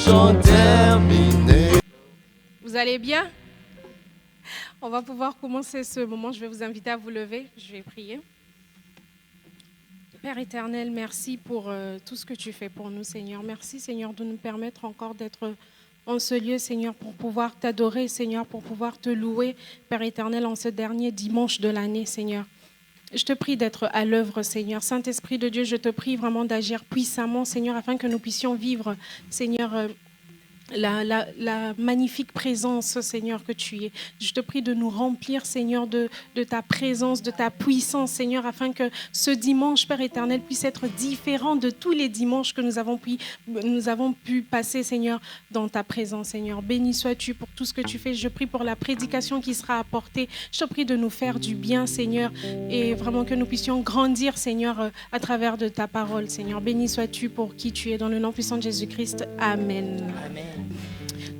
chant terminé. Vous allez bien? On va pouvoir commencer ce moment. Je vais vous inviter à vous lever. Je vais prier. Père éternel, merci pour tout ce que tu fais pour nous, Seigneur. Merci, Seigneur, de nous permettre encore d'être en ce lieu, Seigneur, pour pouvoir t'adorer, Seigneur, pour pouvoir te louer, Père éternel, en ce dernier dimanche de l'année, Seigneur. Je te prie d'être à l'œuvre, Seigneur. Saint-Esprit de Dieu, je te prie vraiment d'agir puissamment, Seigneur, afin que nous puissions vivre, Seigneur, la magnifique présence, Seigneur, que tu es. Je te prie de nous remplir, Seigneur, de ta présence, de ta puissance, Seigneur, afin que ce dimanche, Père éternel, puisse être différent de tous les dimanches que nous avons pu passer, Seigneur, dans ta présence, Seigneur. Béni sois-tu pour tout ce que tu fais. Je prie pour la prédication qui sera apportée. Je te prie de nous faire du bien, Seigneur, et vraiment que nous puissions grandir, Seigneur, à travers de ta parole, Seigneur. Béni sois-tu pour qui tu es, dans le nom puissant de Jésus-Christ. Amen. Amen.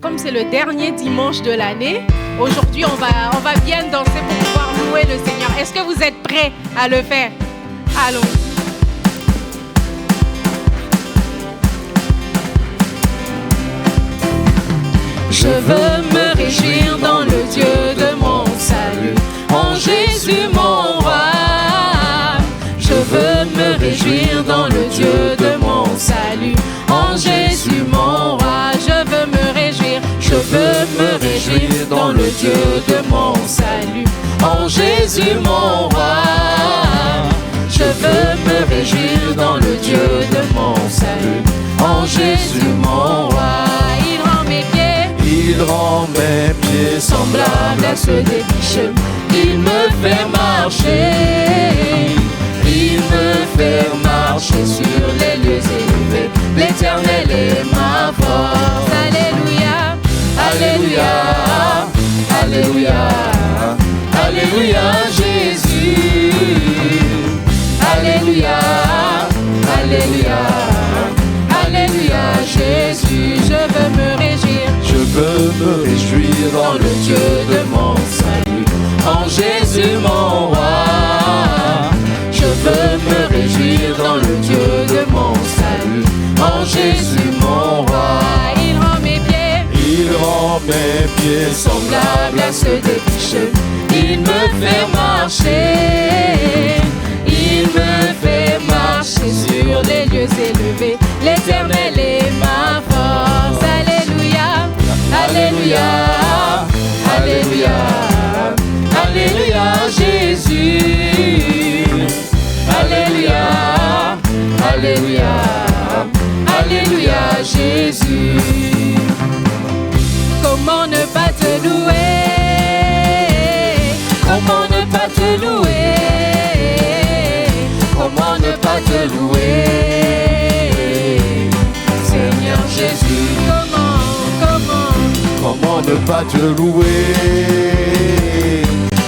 Comme c'est le dernier dimanche de l'année, aujourd'hui on va bien danser pour pouvoir louer le Seigneur. Est-ce que vous êtes prêts à le faire? Allons. Je veux me réjouir dans le Dieu de mon salut, en Jésus mon roi. Je veux me réjouir dans le Dieu de mon salut, en Jésus mon roi. Je veux me réjouir dans le Dieu de mon salut, en Jésus mon roi. Je veux me réjouir dans le Dieu de mon salut, en Jésus mon roi. Il rend mes pieds semblables à ceux des biches. Il me fait marcher. Il me fait marcher sur les lieux élevés. L'Éternel est ma force. Alléluia, alléluia, alléluia, alléluia, Jésus. Alléluia, alléluia, alléluia, Jésus. Je veux me réjouir. Je veux me réjouir dans le Dieu de mon salut, en Jésus mon roi. Je veux me réjouir dans le Dieu de mon salut, en Jésus mon roi. Il rend mes pieds semblables à ceux des biches. Il me fait marcher. Il me fait marcher sur les lieux élevés. L'Éternel est ma force. Alléluia, alléluia, alléluia, alléluia, Jésus. Alléluia, alléluia, alléluia, Jésus. Comment ne pas te louer? Comment ne pas te louer? Comment ne pas te louer? Seigneur Jésus, comment ne pas te louer?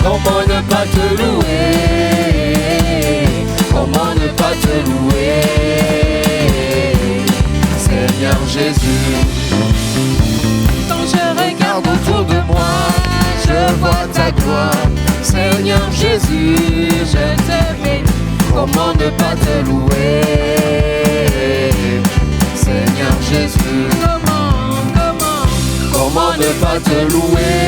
Comment ne pas te louer? Comment ne pas te louer? Seigneur Jésus. Quand je regarde autour de moi, je vois ta gloire. Seigneur Jésus, je te bénis. Comment ne pas te louer? Seigneur Jésus. Comment ne pas te louer?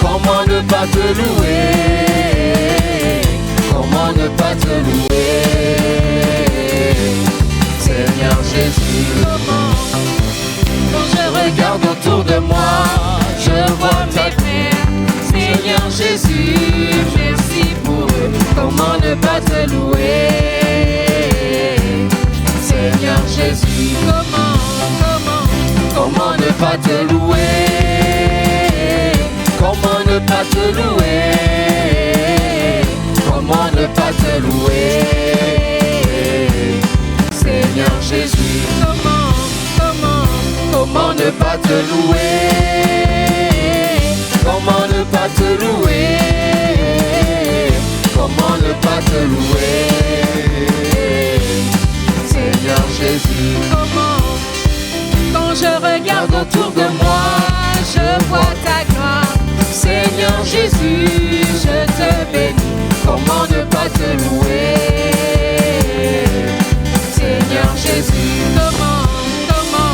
Comment ne pas te louer? Comment ne pas te louer? Seigneur Jésus. Quand je regarde autour de moi, je vois ta frères. Seigneur Jésus, merci pour eux. Comment ne pas te louer? Seigneur Jésus. Comment ne pas te louer? Comment ne pas te louer? Comment ne pas te louer? Seigneur Jésus. Comment ne pas te louer? Comment ne pas te louer? Comment ne pas te louer? Seigneur Jésus. Quand je regarde autour de moi, je vois ta gloire. Seigneur Jésus, je te bénis. Comment ne pas te louer? Seigneur Jésus. Comment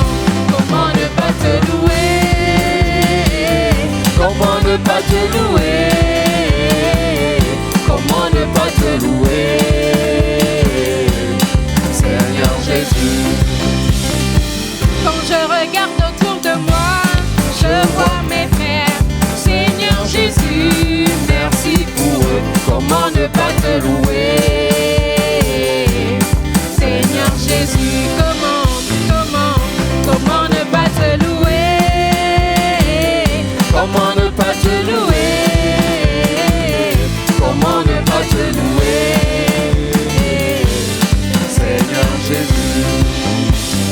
Quand je regarde autour de moi, je vois mes frères. Seigneur Jésus, merci pour eux. Comment ne pas te louer? Seigneur Jésus, comment ne pas te louer? Comment ne pas te louer? Comment ne pas te louer? Seigneur Jésus.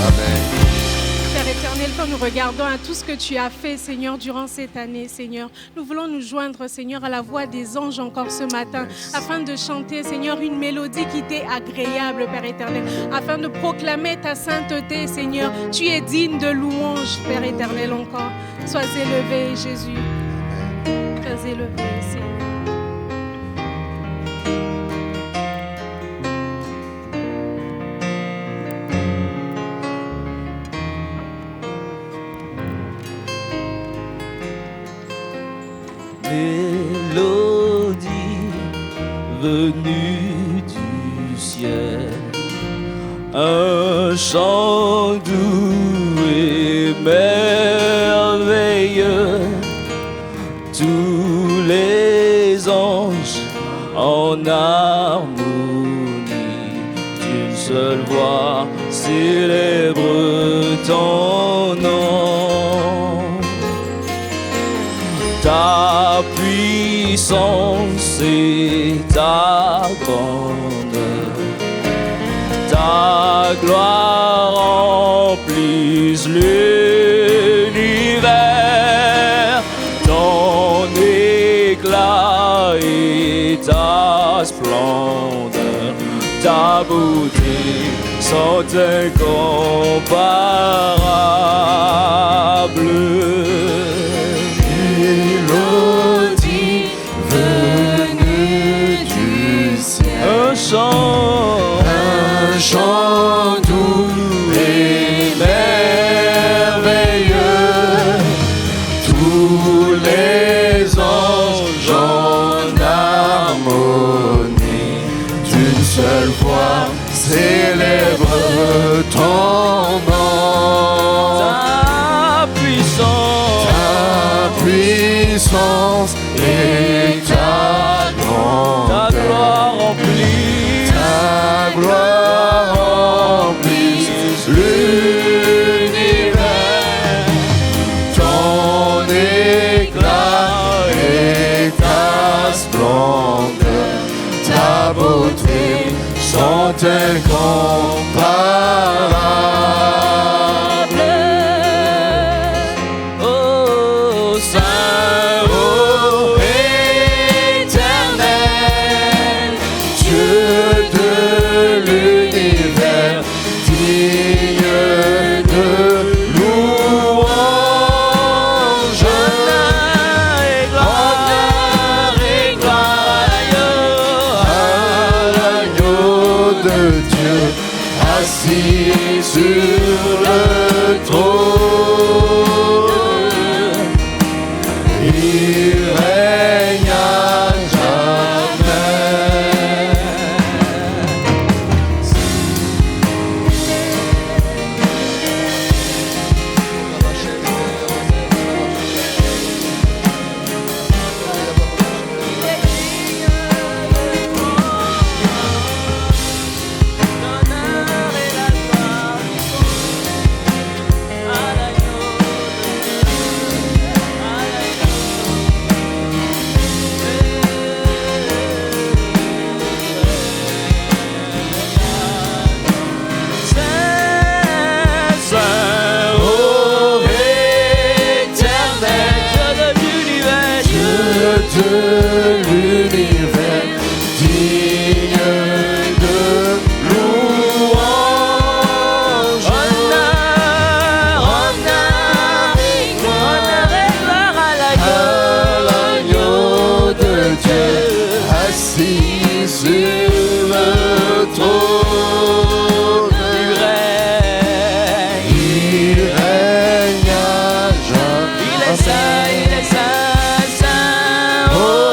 Amen. Père éternel, quand nous regardons à tout ce que tu as fait, Seigneur, durant cette année, Seigneur, nous voulons nous joindre, Seigneur, à la voix des anges encore ce matin, afin de chanter, Seigneur, une mélodie qui t'est agréable, Père éternel, afin de proclamer ta sainteté, Seigneur. Tu es digne de louange, Père éternel, encore. Sois élevé, Jésus. Sois élevé, Seigneur. Mélodie venue du ciel, un chant doux et merveilleux, tous les anges en harmonie, d'une seule voix célèbre ton nom. Ta puissance et ta grandeur, ta gloire remplissent l'univers, ton éclat et ta splendeur, ta beauté sont incomparables. Mélodie venue du ciel, Un chant doux et merveilleux, tous les anges en harmonie, d'une seule voix célèbre ton nom. Ta puissance et ta grandeur, ta gloire remplit, ta gloire remplit l'univers, ton éclat et ta splendeur, ta beauté sont incomparables. oh Saint, Ô éternel, Dieu de l'univers, digne de louange, honneur et gloire à l'agneau de Dieu, assis sur le trône. Il règne à jamais. De l'univers, digne de louange, honneur et gloire à l'agneau de Dieu, assis sur le trône. Il règne à jamais. il est saint, saint. Oh,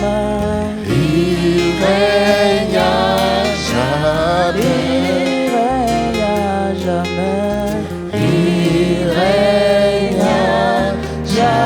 jamais. Il règne à jamais. Il règne à jamais. Il règne à jamais.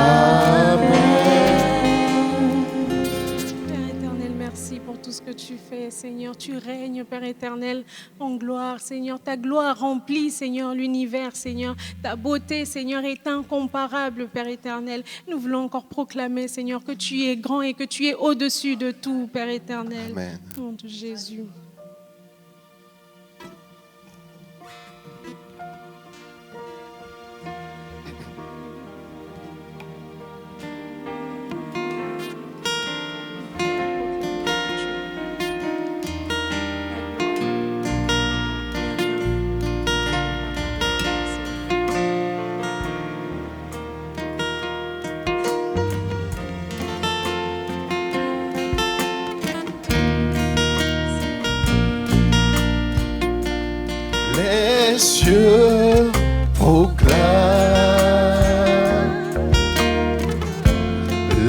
Père éternel, merci pour tout ce que tu fais, Seigneur. Tu règnes, Père éternel, en gloire, Seigneur. Ta gloire remplit, Seigneur, l'univers, Seigneur. Ta beauté, Seigneur, est incomparable, Père éternel. Nous voulons encore proclamer, Seigneur, que tu es grand et que tu es au-dessus de tout, Père éternel. Amen. Au nom de Jésus. Les cieux proclament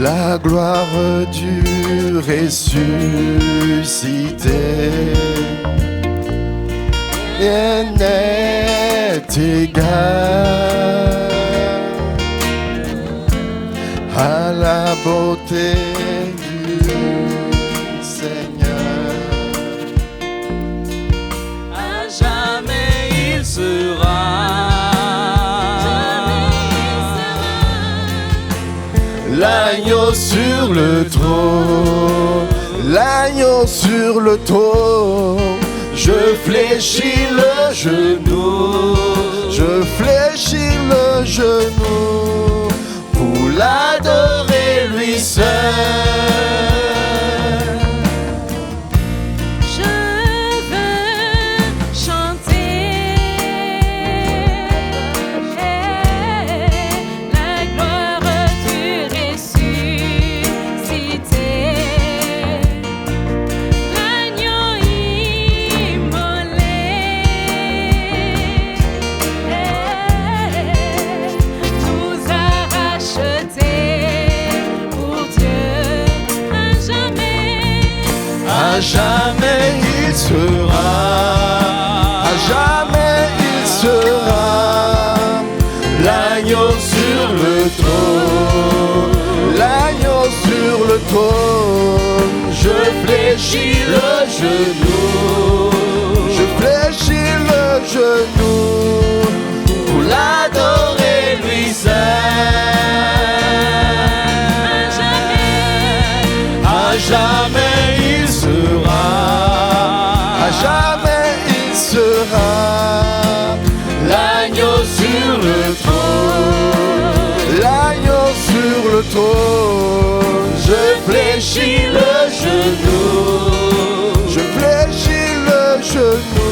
la gloire du ressuscité. Rien n'est égal à la beauté du Seigneur. À jamais il sera. L'agneau sur le trône, l'agneau sur le trône, je fléchis le genou, je fléchis le genou pour l'adorer lui seul. À jamais il sera, à jamais il sera, l'agneau sur le trône, l'agneau sur le trône, je fléchis le genou, je fléchis le genou pour l'adorer lui seul. À jamais il sera, à jamais il sera, l'agneau sur le trône, l'agneau sur le trône, je fléchis le genou, je fléchis le genou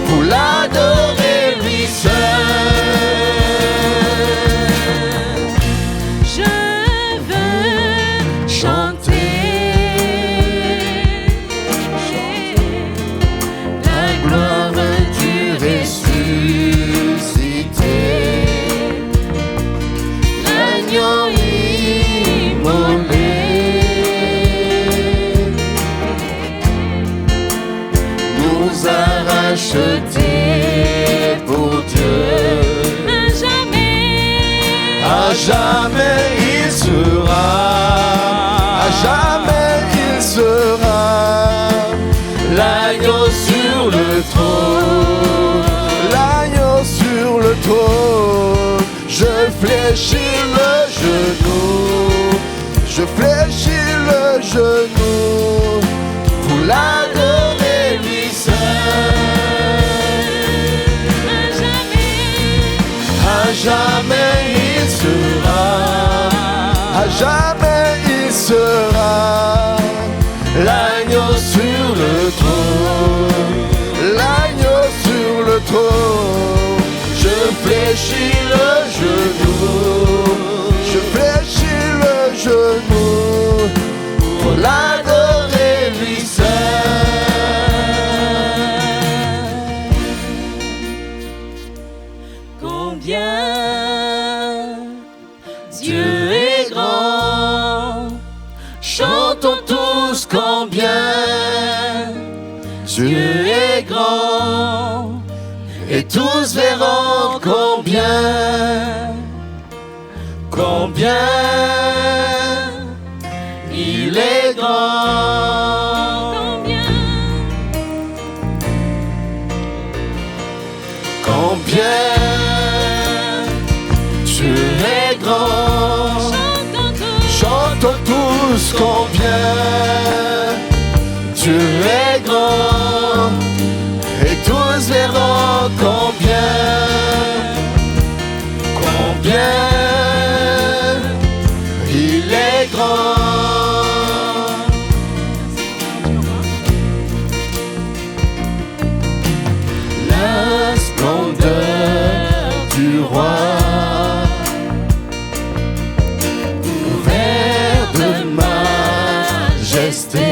pour l'adorer lui seul. Acheté pour Dieu, à jamais il sera, à jamais il sera, l'agneau sur le trône, l'agneau sur le trône, je fléchis le genou, je fléchis le genou pour l'adorer lui seul. À jamais il sera, à jamais il sera, l'agneau sur le trône, l'agneau sur le trône, je fléchis le genou, je fléchis le genou pour l'adorer lui seul. Dieu est grand, chantons combien tu es grand, et tous verront combien il est grand. Combien tu es grand. Chantons tous combien tu es grand, et tous verront combien il est grand. La splendeur du roi, couvert de majesté,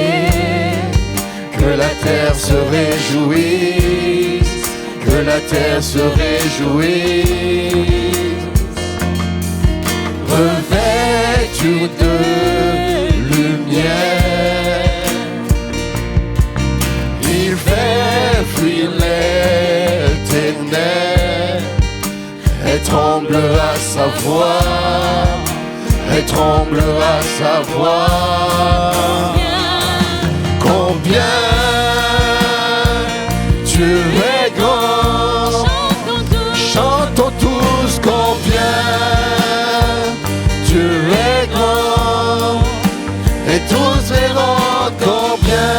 que la terre se réjouisse, que la terre se réjouisse. Revêtu de lumière, il fait fuir les ténèbres, et tremble à sa voix, et tremble à sa voix. Combien tu es grand, chantons tous combien tu es grand, et tous verront combien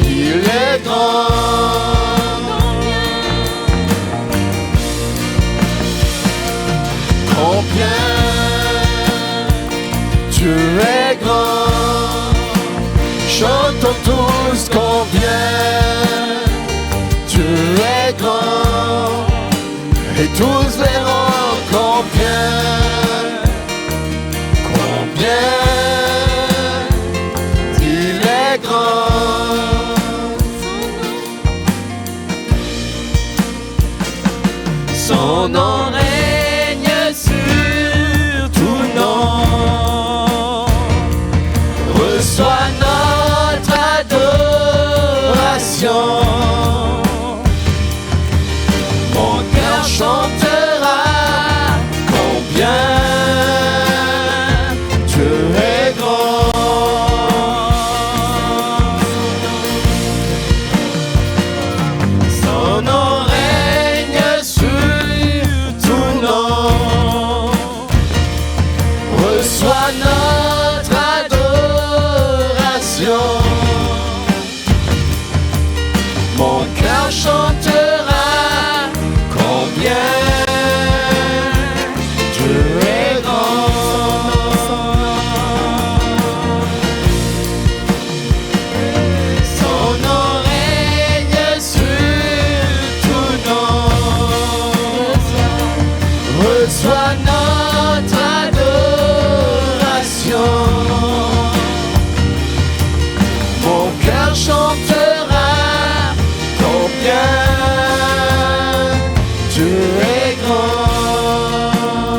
il est grand. Combien tu es grand, chantons tous combien tu es grand, et tous verront combien il est grand. Son nom règne sur tout nom, reçoit notre adoration. Mon cœur chantera combien tu es grand. Son nom règne sur tout nom, reçoit notre adoration. Mon cœur chantera combien tu es grand. Son nom règne sur tout nom, reçoit notre adoration. Mon cœur chantera combien tu es grand.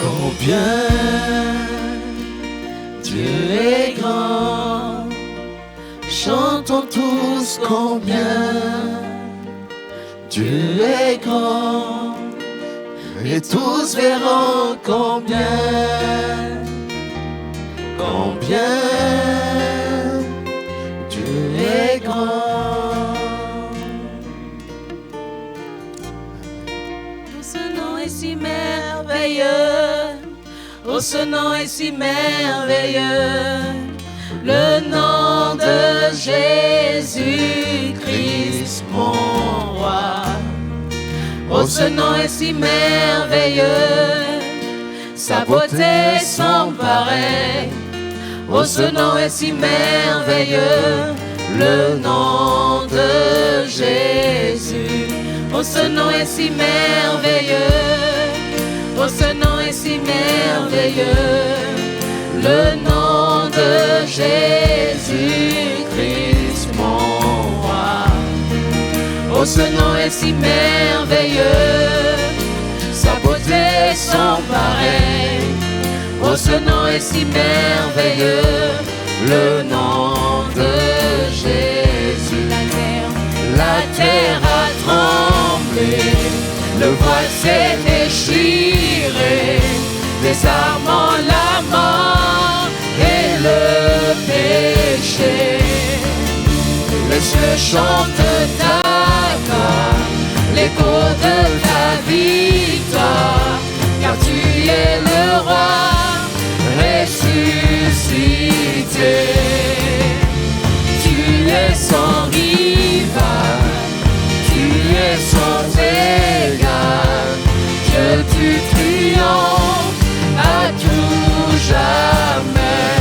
Combien tu es grand. Chantons tous combien tu es grand, et tous verront combien tu es grand. Oh, ce nom est si merveilleux, oh, ce nom est si merveilleux, le nom de Jésus-Christ, mon roi. Oh, ce nom est si merveilleux, sa beauté sans pareil. Oh, ce nom est si merveilleux, le nom de Jésus. Oh, ce nom est si merveilleux, oh, ce nom est si merveilleux, le nom de Jésus-Christ, mon roi. Oh, ce nom est si merveilleux, sa beauté sans pareil. Oh, ce nom est si merveilleux, le nom de Jésus. La terre a tremblé, le voile s'est déchiré, désarmant la mort et le péché. Les cieux chantent ta gloire, l'écho de ta victoire, car tu es le roi ressuscité. Tu es sans rival, tu es sans égal, Dieu tu triomphes à tout jamais.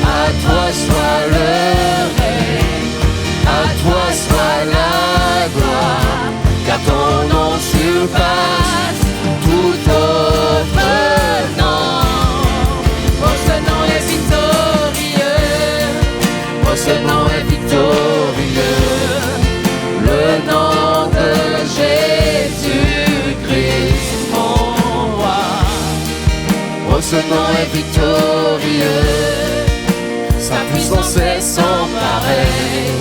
À toi soit le règne, à toi soit la gloire, car ton nom surpasse tout autre nom. Oh, ce nom est victorieux, oh, ce nom est victorieux, le nom de Jésus-Christ, mon roi. Oh, ce nom est victorieux, sa puissance est sans pareil.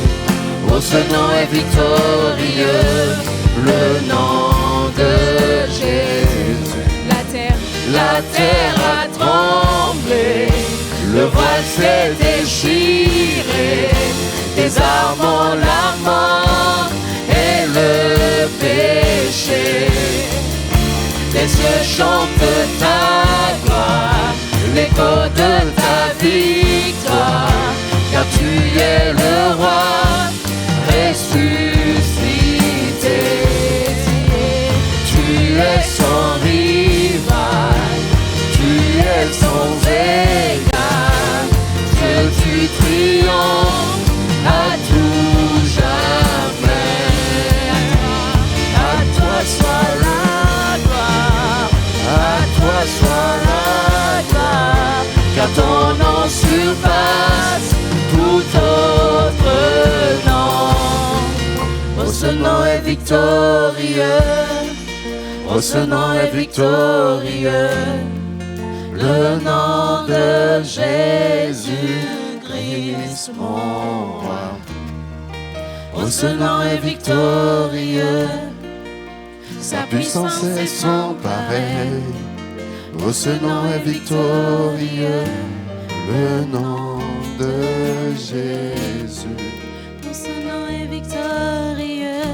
Oh, ce nom est victorieux, le nom de Jésus. La terre a tremblé, le voile s'est déchiré, désarmant la mort et le péché. Les cieux chantent ta gloire, l'écho de ta victoire, car tu es le roi ressuscité. Tu es sans rival, tu es sans égal, Dieu tu triomphes à tout jamais. À toi soit la gloire, à toi soit la gloire, car ton nom surpasse tout autre nom. Oh, ce nom est victorieux, oh, ce nom est victorieux, le nom de Jésus-Christ, mon roi. Oh, ce nom est victorieux, sa puissance est sans pareil. Oh, ce nom est victorieux, le nom de Jésus. Oh, ce nom est victorieux,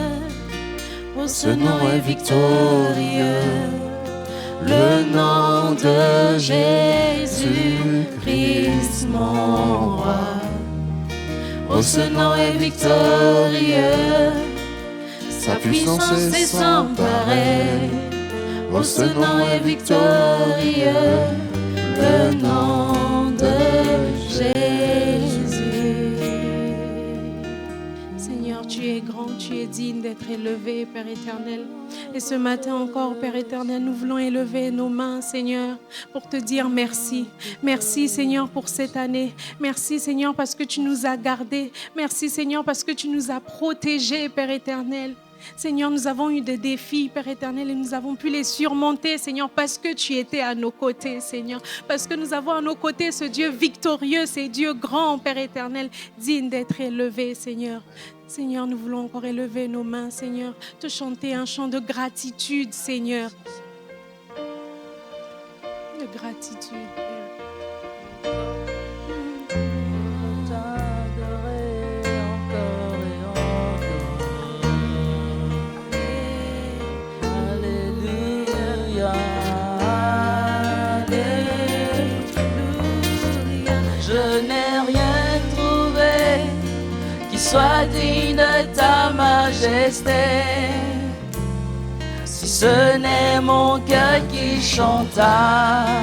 oh, Ce nom est victorieux, le nom de Jésus-Christ, mon roi. Oh, ce nom est victorieux, sa puissance est sans pareil. Oh, ce nom est victorieux, le nom de Jésus. Seigneur, tu es grand, tu es digne d'être élevé, Père éternel. Et ce matin encore, Père éternel, nous voulons élever nos mains, Seigneur, pour te dire merci. Merci, Seigneur, pour cette année. Merci, Seigneur, parce que tu nous as gardés. Merci, Seigneur, parce que tu nous as protégés, Père éternel. Seigneur, nous avons eu des défis, Père éternel, et nous avons pu les surmonter, Seigneur, parce que tu étais à nos côtés, Seigneur. Parce que nous avons à nos côtés ce Dieu victorieux, ce Dieu grand, Père éternel, digne d'être élevé, Seigneur. Seigneur, nous voulons encore élever nos mains, Seigneur, te chanter un chant de gratitude, Seigneur. De gratitude, Père. Je n'ai rien trouvé qui soit digne de ta majesté, si ce n'est mon cœur qui chante Alléluia,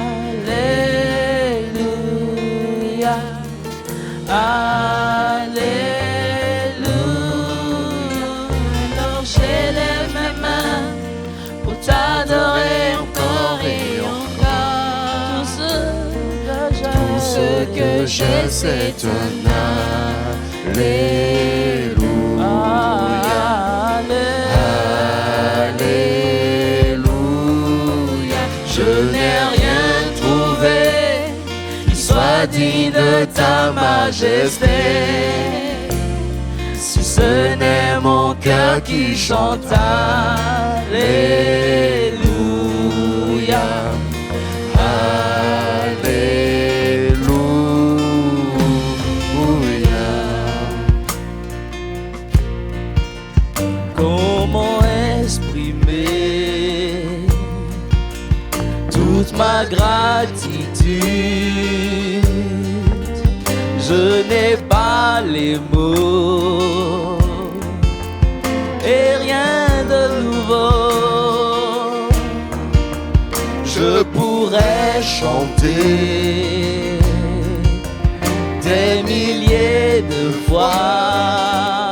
Alléluia. Alors j'élève mes mains pour t'adorer encore et encore. Tout ce que j'ai, c'est un Alléluia. digne de ta majesté. Si ce n'est mon cœur qui chante Alléluia, Alléluia. comment exprimer toute ma gratitude? Je n'ai pas les mots et rien de nouveau. Je pourrais chanter des milliers de fois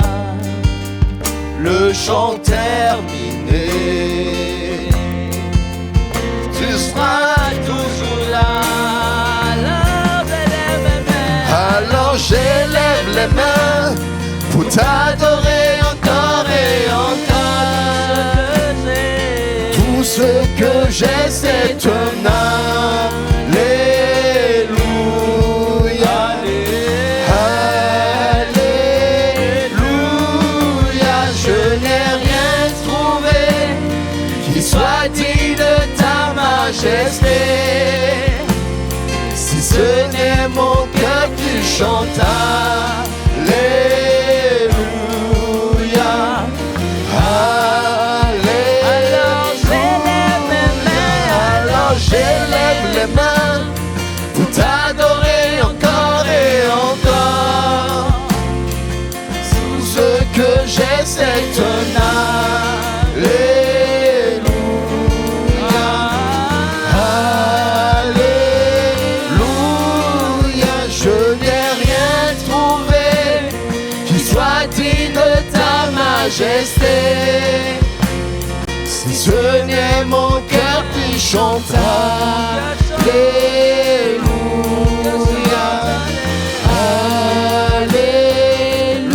le chant terminé. Tu seras toujours là. Alors j'élève les mains pour t'adorer encore et encore. Tout ce que j'ai, c'est un Alléluia. Alléluia. Je n'ai rien trouvé qui soit digne de ta majesté. Si ce n'est mon cœur qui chante Alléluia, Alléluia. Alors j'élève les mains pour t'adorer encore et encore. Tout ce que j'ai, c'est un Alléluia. Alléluia. Je n'ai rien trouvé qui soit digne de ta majesté. Si ce n'est mon cœur qui chante Alléluia, Alléluia.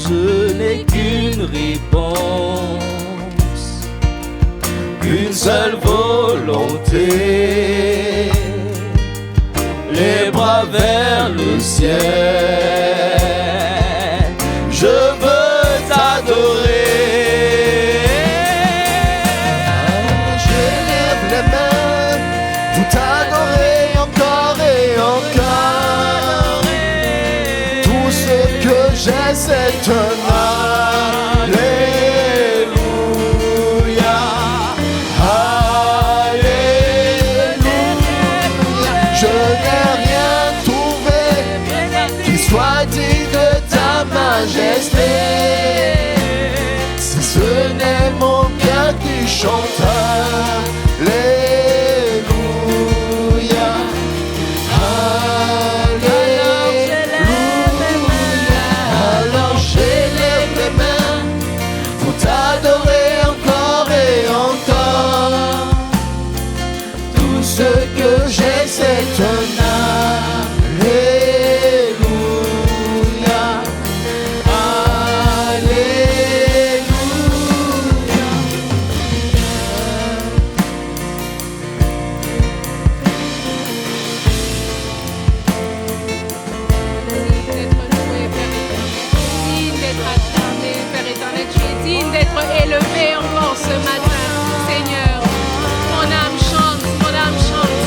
Je n'ai qu'une réponse, qu'une seule volonté, les bras vers le ciel. Je veux t'adorer. J'élève les mains pour t'adorer encore et encore. Tout ce que j'ai, c'est un Alléluia. Alléluia. Je n'ai rien trouvé qui soit digne de ta majesté. Si ce n'est mon cœur qui chante Alléluia, Alléluia. Alors j'élève les mains pour t'adorer encore et encore. Tout ce que j'ai, c'est un Alléluia, Alléluia. D'être loué, Père éternel. Digne d'être acclamé, Père éternel. Tu es digne d'être élevé encore ce matin, Seigneur. Mon âme chante, mon âme chante.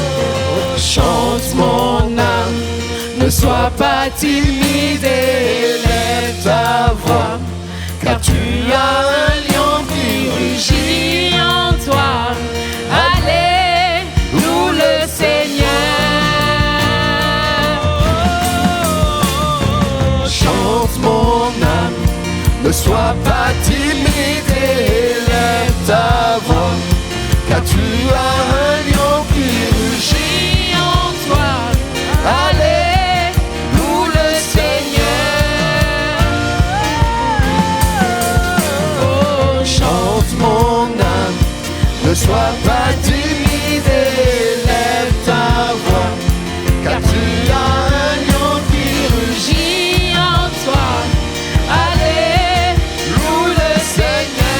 Chante mon âme, ne sois pas timide, élève ta voix, car tu as un lion qui rugit en toi. Allez, loue le Seigneur. Chante mon âme, ne sois pas timide, élève ta voix, car tu as un lion qui rugit en toi. Allez, loue le Seigneur. Oh, chante mon âme, ne sois pas timide, élève ta voix, car tu as un lion qui rugit en toi. Allez, loue le Seigneur.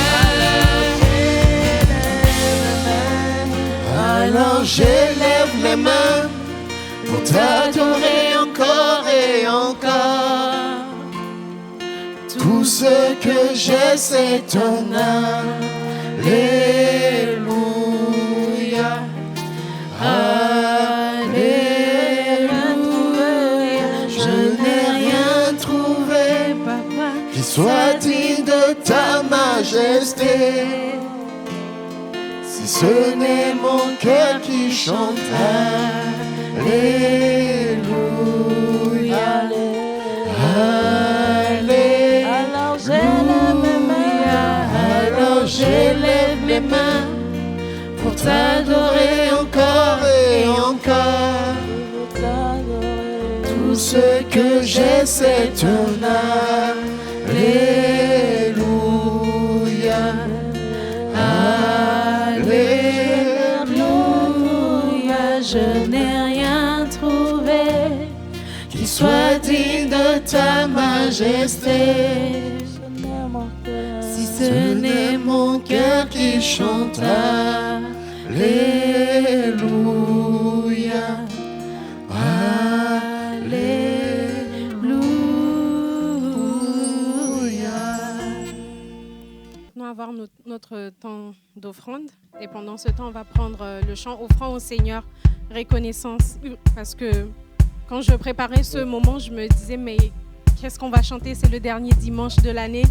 ce que j'ai, c'est ton Alléluia. Alléluia. Je n'ai rien trouvé, Papa, qui soit digne de ta majesté. Si ce n'est mon cœur qui chante Alléluia. Alléluia. Alors j'élève mes mains pour t'adorer encore et encore. Tout ce que j'ai, c'est ton Alléluia. Alléluia. Je n'ai rien trouvé Qui soit digne de ta majesté. si ce n'est mon cœur qui chante Alléluia. Alléluia. Nous allons avoir notre temps d'offrande et pendant ce temps, on va prendre le chant offrant au Seigneur, reconnaissance. Parce que quand je préparais ce moment, je me disais, mais qu'est-ce qu'on va chanter? C'est le dernier dimanche de l'année.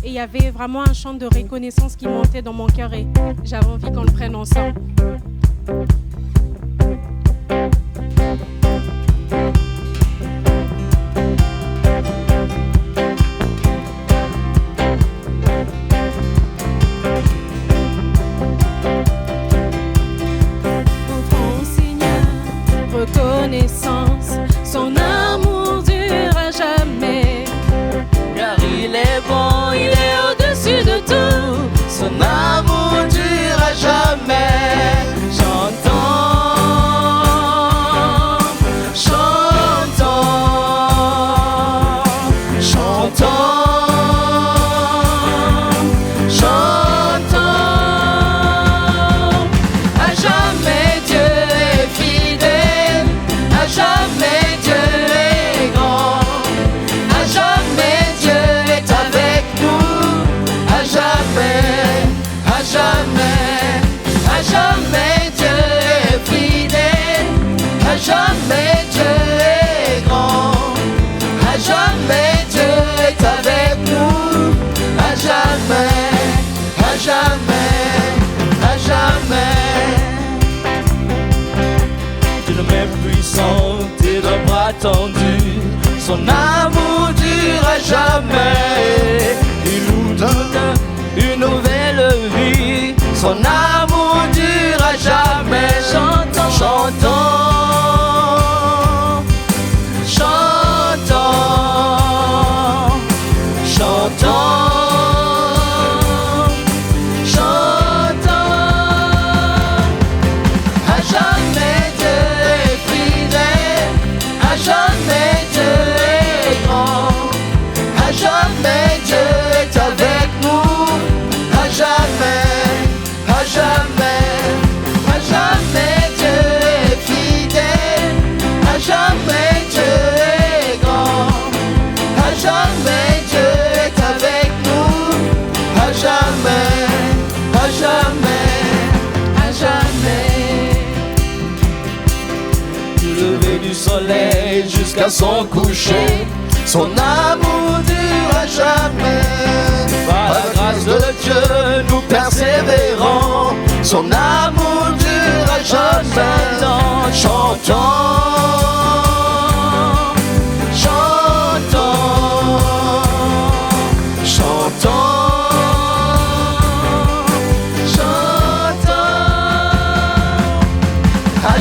Et il y avait vraiment un chant de reconnaissance qui montait dans mon cœur et j'avais envie qu'on le prenne ensemble. Offrons au Seigneur reconnaissance, son amour dure à jamais. Car il est bon, il est au-dessus de tout. Son amour dure à jamais. attendu, son amour dure à jamais. Il nous donne une nouvelle vie, son amour dure à jamais. Chantons, chantons, chantons, chantons. Soleil jusqu'à son coucher, son amour dure à jamais. Par la grâce de Dieu, nous persévérons, son amour dure à jamais. Chantons, chantons, chantons. À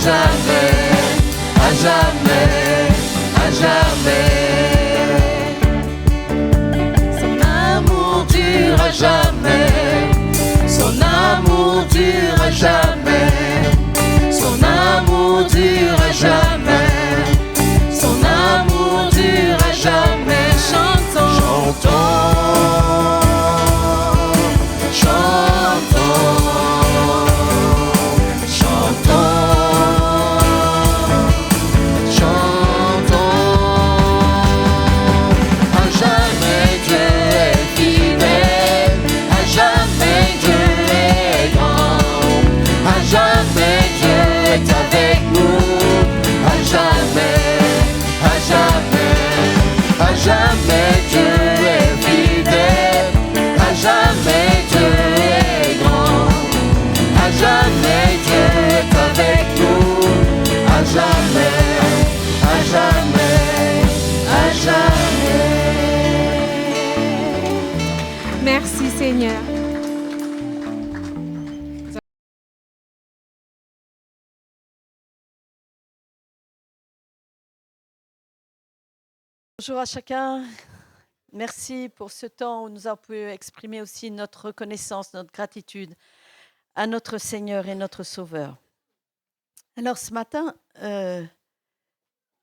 jamais, à jamais, à jamais. Son amour dure À jamais, son amour dure à jamais, son amour dure à jamais, son amour dure à jamais. chantons, Chantons, chantons, chantons. À jamais Dieu est fidèle, à jamais Dieu est grand, à jamais Dieu est avec nous, à jamais, à jamais, à jamais Dieu est fidèle, à jamais Dieu est grand, à jamais Dieu est avec nous, à jamais, à jamais, à jamais. Merci Seigneur. Bonjour à chacun. Merci pour ce temps où nous avons pu exprimer aussi notre reconnaissance, notre gratitude à notre Seigneur et notre Sauveur. Alors ce matin,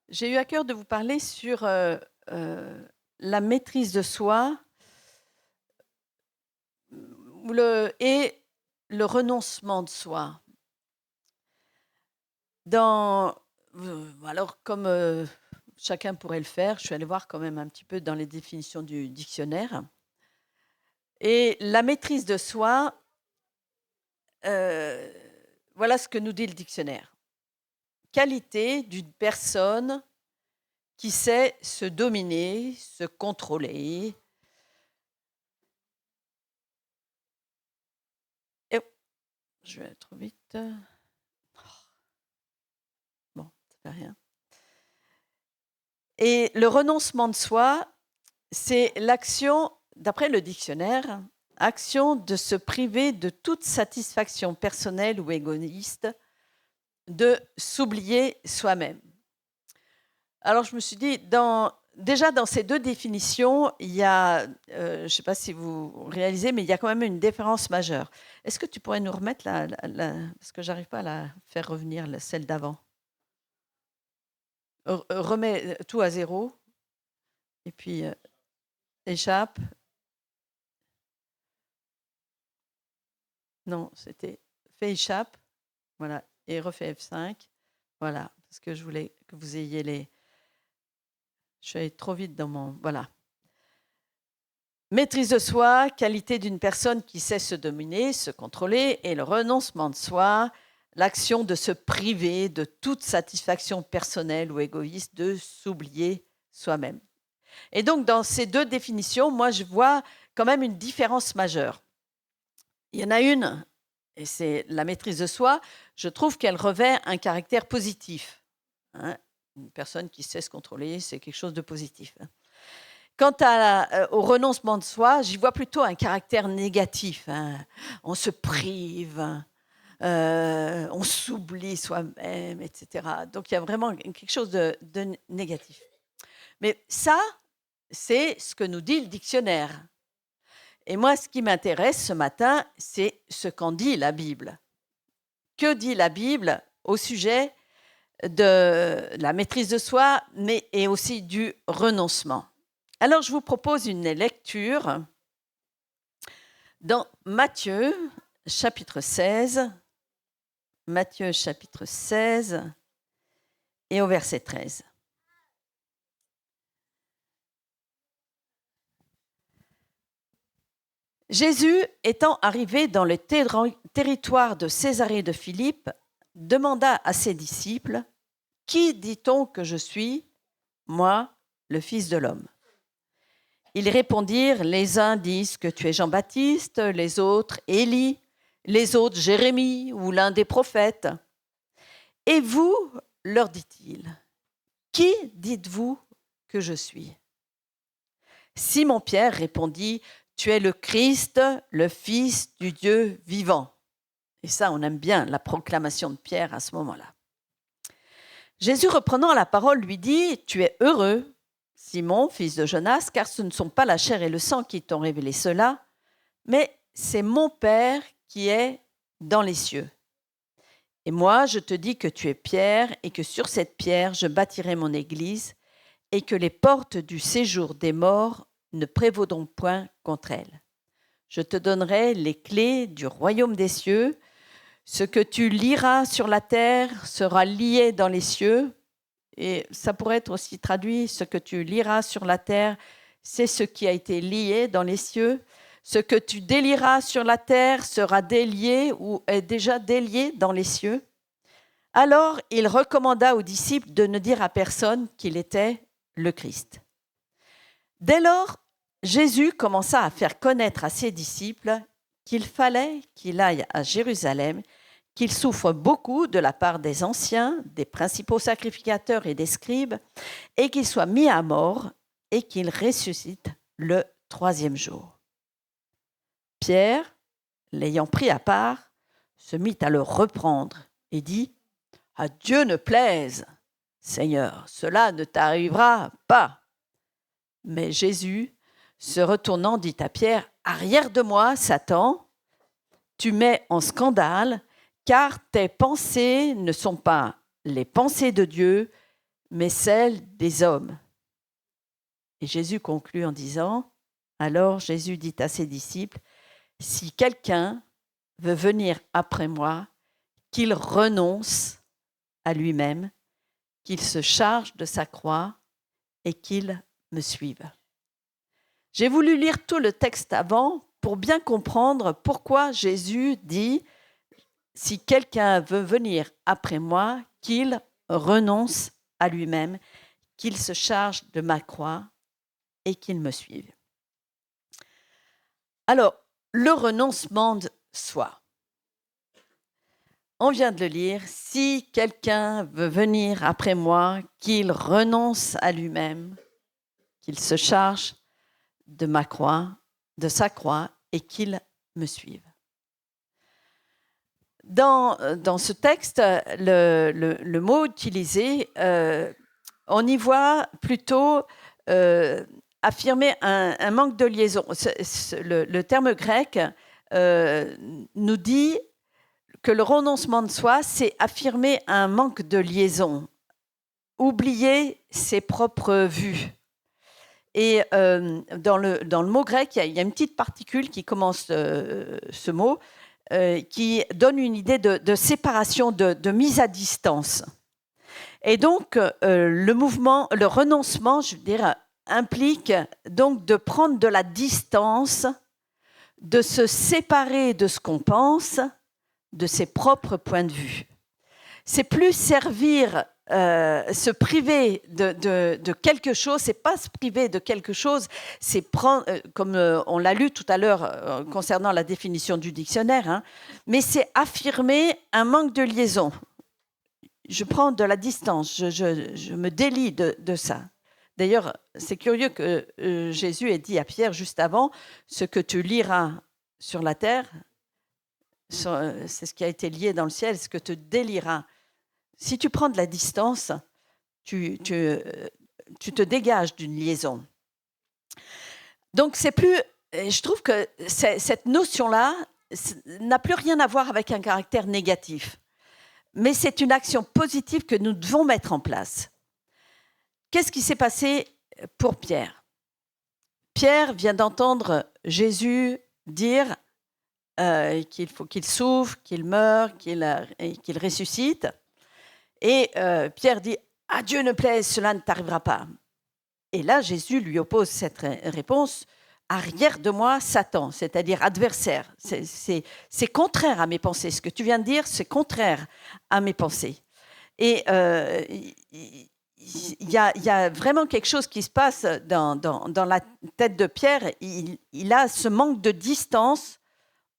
j'ai eu à cœur de vous parler sur la maîtrise de soi et le renoncement de soi. Alors comme chacun pourrait le faire, je suis allée voir quand même un petit peu dans les définitions du dictionnaire. Et la maîtrise de soi, voilà ce que nous dit le dictionnaire. Qualité d'une personne qui sait se dominer, se contrôler. Et, je vais aller trop vite. Bon, ça fait rien. Et le renoncement de soi, c'est l'action, d'après le dictionnaire, action de se priver de toute satisfaction personnelle ou égoïste, de s'oublier soi-même. Alors je me suis dit, déjà dans ces deux définitions, il y a, je ne sais pas si vous réalisez, mais il y a quand même une différence majeure. Est-ce que tu pourrais nous remettre parce que je n'arrive pas à la faire revenir, celle d'avant. Remets tout à zéro, et puis échappe. Non, c'était fais échappe, voilà, et refais F5, voilà, parce que je voulais que vous ayez les... Je suis allée trop vite dans mon... Voilà. Maîtrise de soi, qualité d'une personne qui sait se dominer, se contrôler, et le renoncement de soi, l'action de se priver de toute satisfaction personnelle ou égoïste, de s'oublier soi-même. Et donc, dans ces deux définitions, moi, je vois quand même une différence majeure. Il y en a une, et c'est la maîtrise de soi, je trouve qu'elle revêt un caractère positif. Une personne qui sait se contrôler, c'est quelque chose de positif. Quant au renoncement de soi, j'y vois plutôt un caractère négatif. On se prive, on s'oublie soi-même, etc. Donc il y a vraiment quelque chose de négatif. Mais ça, c'est ce que nous dit le dictionnaire. Et moi, ce qui m'intéresse ce matin, c'est ce qu'en dit la Bible. Que dit la Bible au sujet de la maîtrise de soi, mais et aussi du renoncement? Alors, je vous propose une lecture dans Matthieu, chapitre 16. Matthieu, chapitre 16, et au verset 13. Jésus, étant arrivé dans le territoire de Césarée de Philippe, demanda à ses disciples, « Qui dit-on que je suis, moi, le Fils de l'homme ?» Ils répondirent, « Les uns disent que tu es Jean-Baptiste, les autres Élie, les autres Jérémie ou l'un des prophètes. Et vous, leur dit-il, qui dites-vous que je suis ?» Simon-Pierre répondit, « Tu es le Christ, le Fils du Dieu vivant. » Et ça, on aime bien la proclamation de Pierre à ce moment-là. Jésus, reprenant la parole, lui dit, « Tu es heureux, Simon, fils de Jonas, car ce ne sont pas la chair et le sang qui t'ont révélé cela, mais c'est mon Père qui est dans les cieux. Et moi, je te dis que tu es Pierre et que sur cette pierre, je bâtirai mon église et que les portes du séjour des morts ne prévaudront point contre elle. Je te donnerai les clés du royaume des cieux. Ce que tu liras sur la terre sera lié dans les cieux. » Et ça pourrait être aussi traduit, « Ce que tu liras sur la terre, c'est ce qui a été lié dans les cieux. Ce que tu délieras sur la terre sera délié ou est déjà délié dans les cieux. » Alors, il recommanda aux disciples de ne dire à personne qu'il était le Christ. Dès lors, Jésus commença à faire connaître à ses disciples qu'il fallait qu'il aille à Jérusalem, qu'il souffre beaucoup de la part des anciens, des principaux sacrificateurs et des scribes, et qu'il soit mis à mort et qu'il ressuscite le 3e jour. Pierre, l'ayant pris à part, se mit à le reprendre et dit « À Dieu ne plaise, Seigneur, cela ne t'arrivera pas. » Mais Jésus, se retournant, dit à Pierre, « Arrière de moi, Satan, tu mets en scandale, car tes pensées ne sont pas les pensées de Dieu, mais celles des hommes. » Et Jésus conclut en disant, alors Jésus dit à ses disciples, « Si quelqu'un veut venir après moi, qu'il renonce à lui-même, qu'il se charge de sa croix et qu'il me suive. » J'ai voulu lire tout le texte avant pour bien comprendre pourquoi Jésus dit « Si quelqu'un veut venir après moi, qu'il renonce à lui-même, qu'il se charge de ma croix et qu'il me suive. » Alors, le renoncement de soi. On vient de le lire. Si quelqu'un veut venir après moi, qu'il renonce à lui-même, qu'il se charge de ma croix, de sa croix, et qu'il me suive. Dans ce texte, le mot utilisé, on y voit plutôt affirmer un manque de liaison. Le terme grec nous dit que le renoncement de soi, c'est affirmer un manque de liaison, oublier ses propres vues. Et dans le mot grec, il y a une petite particule qui commence ce mot, qui donne une idée de séparation, de mise à distance. Et donc, le renoncement, je veux dire, implique donc de prendre de la distance, de se séparer de ce qu'on pense, de ses propres points de vue. C'est plus servir, se priver de quelque chose, c'est pas se priver de quelque chose, c'est prendre, comme on l'a lu tout à l'heure concernant la définition du dictionnaire, hein, mais c'est affirmer un manque de liaison. Je prends de la distance, je me délie de ça. D'ailleurs, c'est curieux que Jésus ait dit à Pierre juste avant, ce que tu liras sur la terre, c'est ce qui a été lié dans le ciel, ce que tu délieras. Si tu prends de la distance, tu te dégages d'une liaison. Donc, c'est plus. Je trouve que cette notion-là n'a plus rien à voir avec un caractère négatif. Mais c'est une action positive que nous devons mettre en place. Qu'est-ce qui s'est passé pour Pierre ? Pierre vient d'entendre Jésus dire qu'il faut qu'il souffre, qu'il meure, qu'il ressuscite. Et Pierre dit « À Dieu ne plaise, cela ne t'arrivera pas. » Et là, Jésus lui oppose cette réponse « Arrière de moi, Satan », c'est-à-dire adversaire. C'est contraire à mes pensées. Ce que tu viens de dire, c'est contraire à mes pensées. Et il y a vraiment quelque chose qui se passe dans la tête de Pierre. Il a ce manque de distance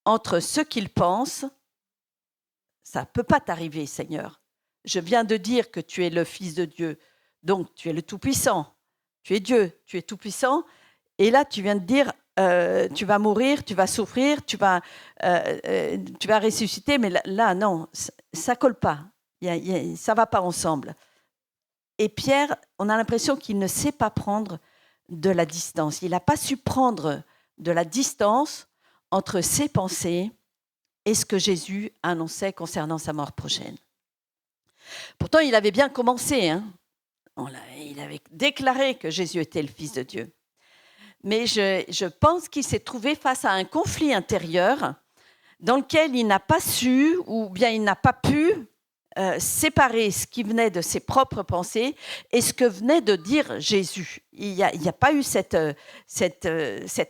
entre ce qu'il pense. Ça ne peut pas t'arriver, Seigneur. Je viens de dire que tu es le Fils de Dieu, donc tu es le Tout-Puissant. Tu es Dieu, tu es Tout-Puissant. Et là, tu viens de dire, tu vas mourir, tu vas souffrir, tu vas ressusciter. Mais là non, ça ne colle pas. Ça ne va pas ensemble. Et Pierre, on a l'impression qu'il ne sait pas prendre de la distance. Il n'a pas su prendre de la distance entre ses pensées et ce que Jésus annonçait concernant sa mort prochaine. Pourtant, il avait bien commencé. Il avait déclaré que Jésus était le Fils de Dieu. Mais je pense qu'il s'est trouvé face à un conflit intérieur dans lequel il n'a pas su, ou bien il n'a pas pu séparer ce qui venait de ses propres pensées et ce que venait de dire Jésus. Il n'y a pas eu cette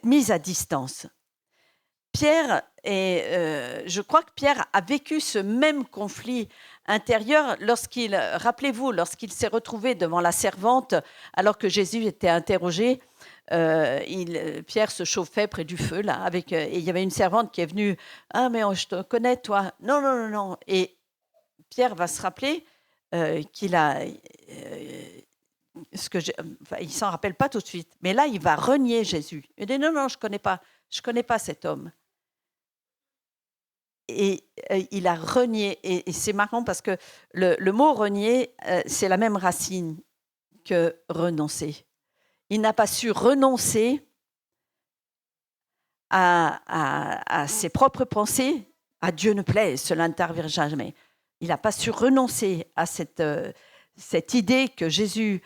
mise à distance. Pierre, je crois que Pierre a vécu ce même conflit intérieur rappelez-vous, lorsqu'il s'est retrouvé devant la servante alors que Jésus était interrogé. Pierre se chauffait près du feu là, et il y avait une servante qui est venue. Ah mais je te connais toi. Non. Et Pierre va se rappeler qu'il a il s'en rappelle pas tout de suite, mais là il va renier Jésus. Il dit non, je connais pas cet homme. Et il a renié, et c'est marrant parce que le mot renier, c'est la même racine que renoncer. Il n'a pas su renoncer à ses propres pensées. À Dieu ne plaise, cela n'intervient jamais. Il n'a pas su renoncer à cette idée que Jésus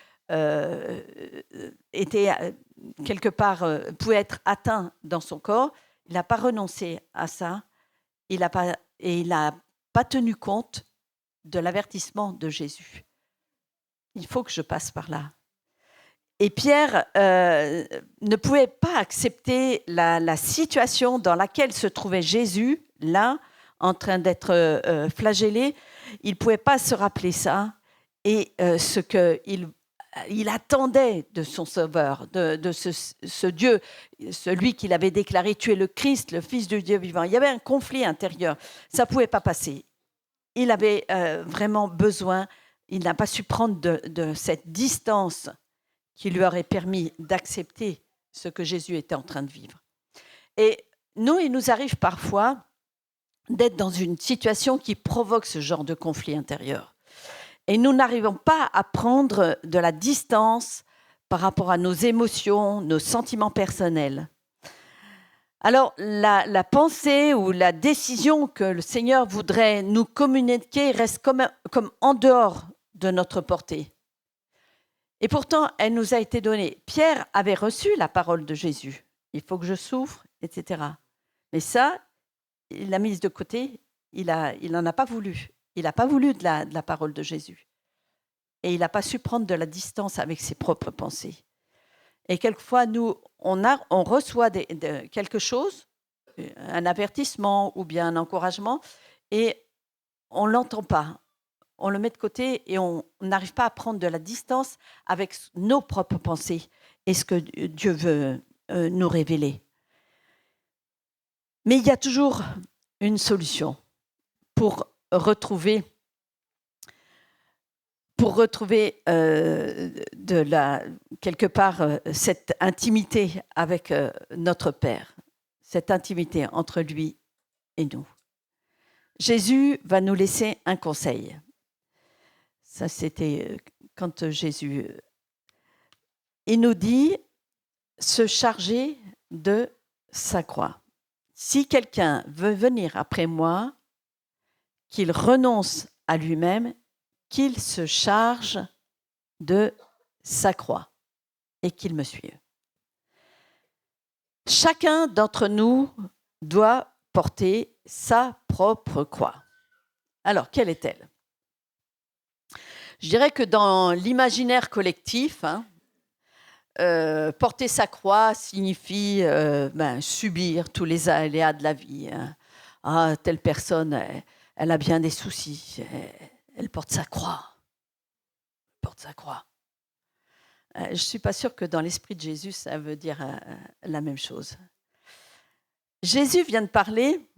était quelque part, pouvait être atteint dans son corps. Il n'a pas renoncé à ça. Il n'a pas tenu compte de l'avertissement de Jésus. Il faut que je passe par là. Et Pierre ne pouvait pas accepter la situation dans laquelle se trouvait Jésus, là, en train d'être flagellé. Il ne pouvait pas se rappeler ça et ce qu'il attendait de son Sauveur, de ce Dieu, celui qu'il avait déclaré « Tu es le Christ, le Fils du Dieu vivant ». Il y avait un conflit intérieur. Ça ne pouvait pas passer. Il avait vraiment besoin, il n'a pas su prendre de cette distance qui lui aurait permis d'accepter ce que Jésus était en train de vivre. Et nous, il nous arrive parfois d'être dans une situation qui provoque ce genre de conflit intérieur. Et nous n'arrivons pas à prendre de la distance par rapport à nos émotions, nos sentiments personnels. Alors, la pensée ou la décision que le Seigneur voudrait nous communiquer reste comme en dehors de notre portée. Et pourtant, elle nous a été donnée. Pierre avait reçu la parole de Jésus. Il faut que je souffre, etc. Mais ça, il l'a mise de côté. Il n'en a pas voulu. Il n'a pas voulu de la parole de Jésus. Et il n'a pas su prendre de la distance avec ses propres pensées. Et quelquefois, nous, on reçoit quelque chose, un avertissement ou bien un encouragement, et on ne l'entend pas. On le met de côté et on n'arrive pas à prendre de la distance avec nos propres pensées et ce que Dieu veut nous révéler. Mais il y a toujours une solution pour retrouver quelque part cette intimité avec notre Père, cette intimité entre lui et nous. Jésus va nous laisser un conseil. Ça, c'était quand Jésus... Il nous dit se charger de sa croix. Si quelqu'un veut venir après moi, qu'il renonce à lui-même, qu'il se charge de sa croix et qu'il me suive. Chacun d'entre nous doit porter sa propre croix. Alors, quelle est-elle ? Je dirais que dans l'imaginaire collectif, porter sa croix signifie subir tous les aléas de la vie. Ah, telle personne, elle a bien des soucis. Elle porte sa croix. Elle porte sa croix. Je ne suis pas sûre que dans l'esprit de Jésus, ça veut dire la même chose. Jésus vient de parler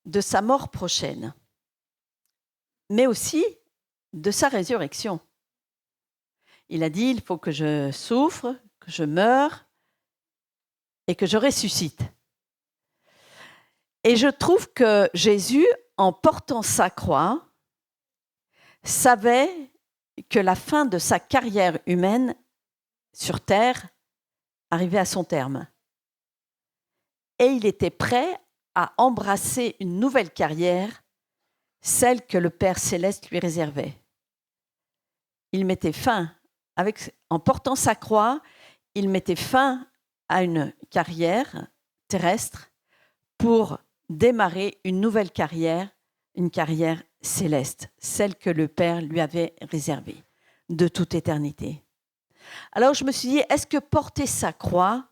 de sa mort prochaine, mais aussi de sa résurrection. Il a dit, il faut que je souffre, que je meure et que je ressuscite. Et je trouve que Jésus, en portant sa croix, savait que la fin de sa carrière humaine sur Terre arrivait à son terme. Et il était prêt à embrasser une nouvelle carrière, celle que le Père céleste lui réservait. Il mettait fin, en portant sa croix, il mettait fin à une carrière terrestre pour démarrer une nouvelle carrière, une carrière céleste, celle que le Père lui avait réservée de toute éternité. Alors je me suis dit, est-ce que porter sa croix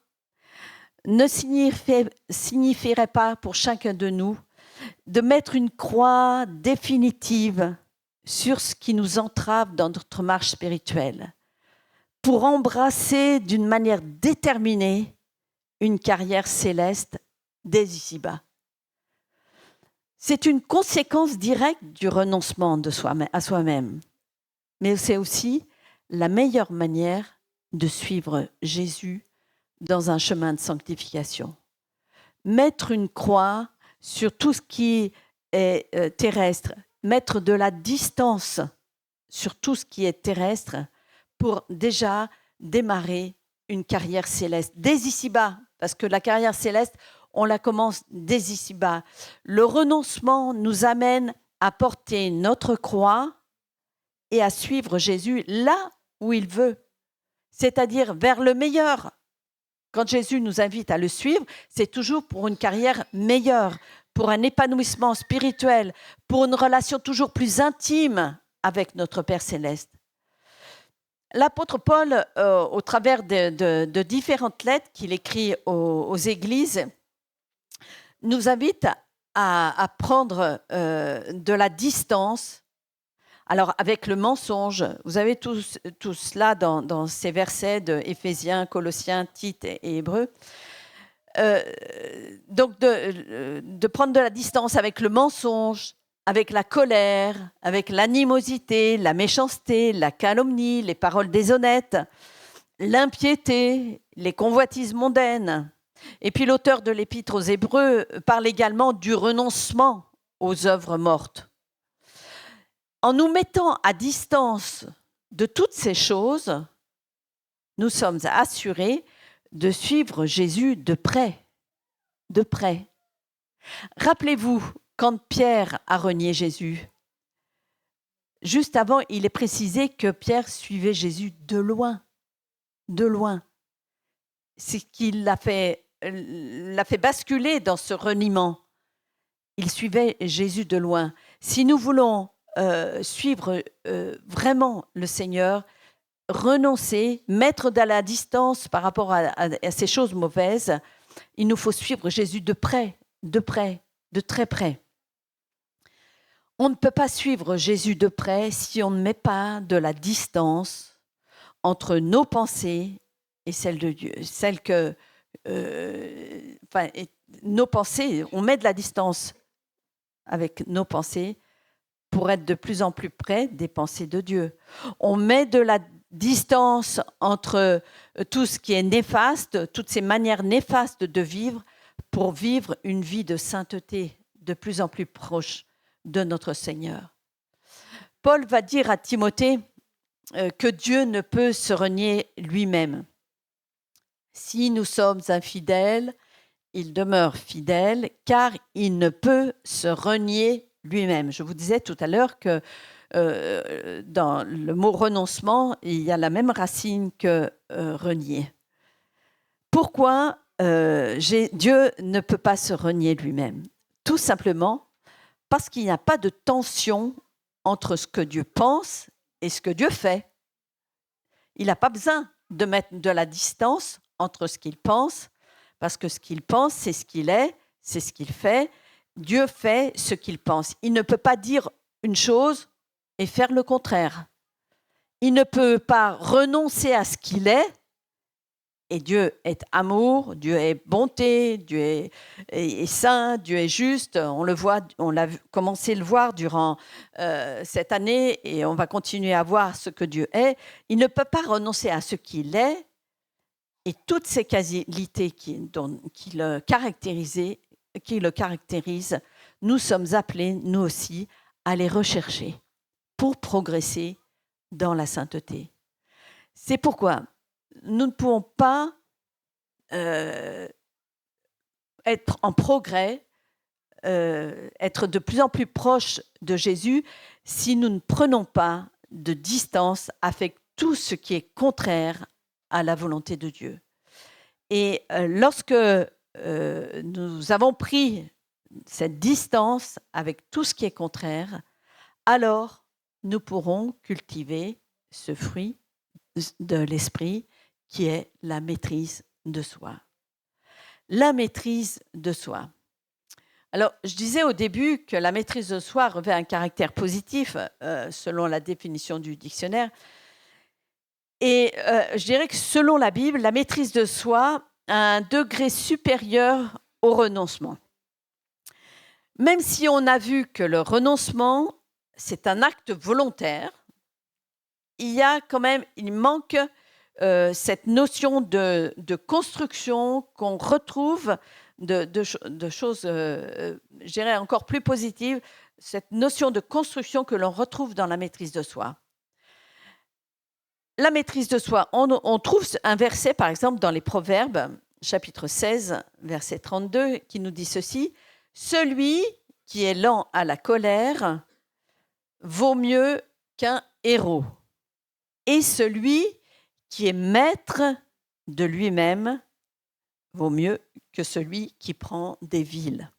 ne signifierait pas pour chacun de nous de mettre une croix définitive sur ce qui nous entrave dans notre marche spirituelle, pour embrasser d'une manière déterminée une carrière céleste dès ici-bas. C'est une conséquence directe du renoncement à soi-même, mais c'est aussi la meilleure manière de suivre Jésus dans un chemin de sanctification. Mettre une croix sur tout ce qui est terrestre, mettre de la distance sur tout ce qui est terrestre pour déjà démarrer une carrière céleste dès ici-bas, parce que la carrière céleste, on la commence dès ici-bas. Le renoncement nous amène à porter notre croix et à suivre Jésus là où il veut, c'est-à-dire vers le meilleur. Quand Jésus nous invite à le suivre, c'est toujours pour une carrière meilleure, pour un épanouissement spirituel, pour une relation toujours plus intime avec notre Père céleste. L'apôtre Paul, au travers de différentes lettres qu'il écrit aux églises, nous invite à prendre de la distance. Alors, avec le mensonge, vous avez tout cela dans ces versets de Éphésiens, Colossiens, Tite et Hébreux. Donc, de prendre de la distance avec le mensonge, avec la colère, avec l'animosité, la méchanceté, la calomnie, les paroles déshonnêtes, l'impiété, les convoitises mondaines. Et puis l'auteur de l'Épître aux Hébreux parle également du renoncement aux œuvres mortes. En nous mettant à distance de toutes ces choses, nous sommes assurés de suivre Jésus de près. De près. Rappelez-vous, quand Pierre a renié Jésus, juste avant, il est précisé que Pierre suivait Jésus de loin. De loin. C'est ce qui l'a fait basculer dans ce reniement. Il suivait Jésus de loin. Si nous voulons suivre vraiment le Seigneur, renoncer, mettre de la distance par rapport à ces choses mauvaises, il nous faut suivre Jésus de près, de très près. On ne peut pas suivre Jésus de près si on ne met pas de la distance entre nos pensées et celles de Dieu. Nos pensées, on met de la distance avec nos pensées pour être de plus en plus près des pensées de Dieu. On met de la distance entre tout ce qui est néfaste, toutes ces manières néfastes de vivre, pour vivre une vie de sainteté de plus en plus proche de notre Seigneur. Paul va dire à Timothée que Dieu ne peut se renier lui-même. Si nous sommes infidèles, il demeure fidèle, car il ne peut se renier lui-même. Je vous disais tout à l'heure que dans le mot renoncement, il y a la même racine que renier. Pourquoi Dieu ne peut pas se renier lui-même? Tout simplement parce qu'il n'y a pas de tension entre ce que Dieu pense et ce que Dieu fait. Il n'a pas besoin de mettre de la distance entre ce qu'il pense, parce que ce qu'il pense, c'est ce qu'il est, c'est ce qu'il fait. Dieu fait ce qu'il pense. Il ne peut pas dire une chose et faire le contraire. Il ne peut pas renoncer à ce qu'il est. Et Dieu est amour, Dieu est bonté, Dieu est saint, Dieu est juste. On le voit, on a commencé à le voir durant cette année et on va continuer à voir ce que Dieu est. Il ne peut pas renoncer à ce qu'il est et toutes ces qualités qui le caractérisent, nous sommes appelés, nous aussi, à les rechercher pour progresser dans la sainteté. C'est pourquoi nous ne pouvons pas être en progrès, être de plus en plus proche de Jésus si nous ne prenons pas de distance avec tout ce qui est contraire à la volonté de Dieu. Et lorsque nous avons pris cette distance avec tout ce qui est contraire, alors nous pourrons cultiver ce fruit de l'esprit qui est la maîtrise de soi. La maîtrise de soi. Alors, je disais au début que la maîtrise de soi revêt un caractère positif, selon la définition du dictionnaire. Et je dirais que selon la Bible, la maîtrise de soi a un degré supérieur au renoncement. Même si on a vu que le renoncement, c'est un acte volontaire, il manque cette notion de construction qu'on retrouve, de choses, je dirais, encore plus positives, cette notion de construction que l'on retrouve dans la maîtrise de soi. La maîtrise de soi, on trouve un verset, par exemple, dans les Proverbes, chapitre 16, verset 32, qui nous dit ceci: « Celui qui est lent à la colère vaut mieux qu'un héros, et celui qui est maître de lui-même vaut mieux que celui qui prend des villes. »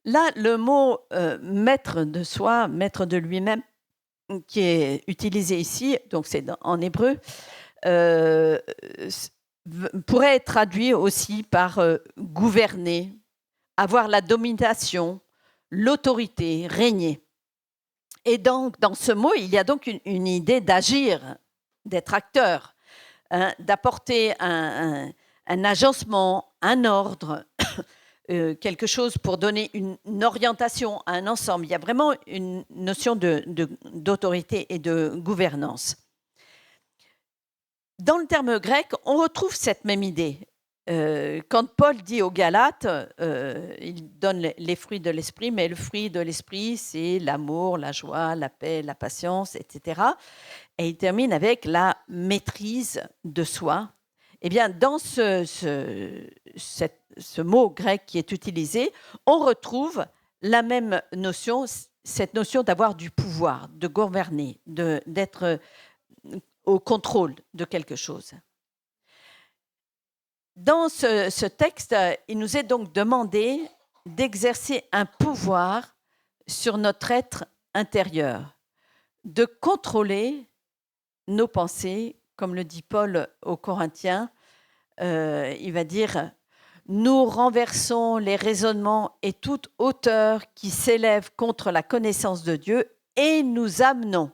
Là, le mot maître de soi, maître de lui-même, qui est utilisé ici, donc c'est en hébreu, pourrait être traduit aussi par gouverner, avoir la domination, l'autorité, régner. Et donc, dans ce mot, il y a donc une idée d'agir, d'être acteur, hein, d'apporter un agencement, un ordre, quelque chose pour donner une orientation à un ensemble. Il y a vraiment une notion d'autorité et de gouvernance. Dans le terme grec, on retrouve cette même idée. Quand Paul dit aux Galates, il donne les fruits de l'esprit, mais le fruit de l'esprit, c'est l'amour, la joie, la paix, la patience, etc. Et il termine avec la maîtrise de soi. Eh bien, dans ce mot grec qui est utilisé, on retrouve la même notion, cette notion d'avoir du pouvoir, de gouverner, d'être au contrôle de quelque chose. Dans ce texte, il nous est donc demandé d'exercer un pouvoir sur notre être intérieur, de contrôler nos pensées, comme le dit Paul aux Corinthiens. Il va dire « Nous renversons les raisonnements et toute hauteur qui s'élève contre la connaissance de Dieu et nous amenons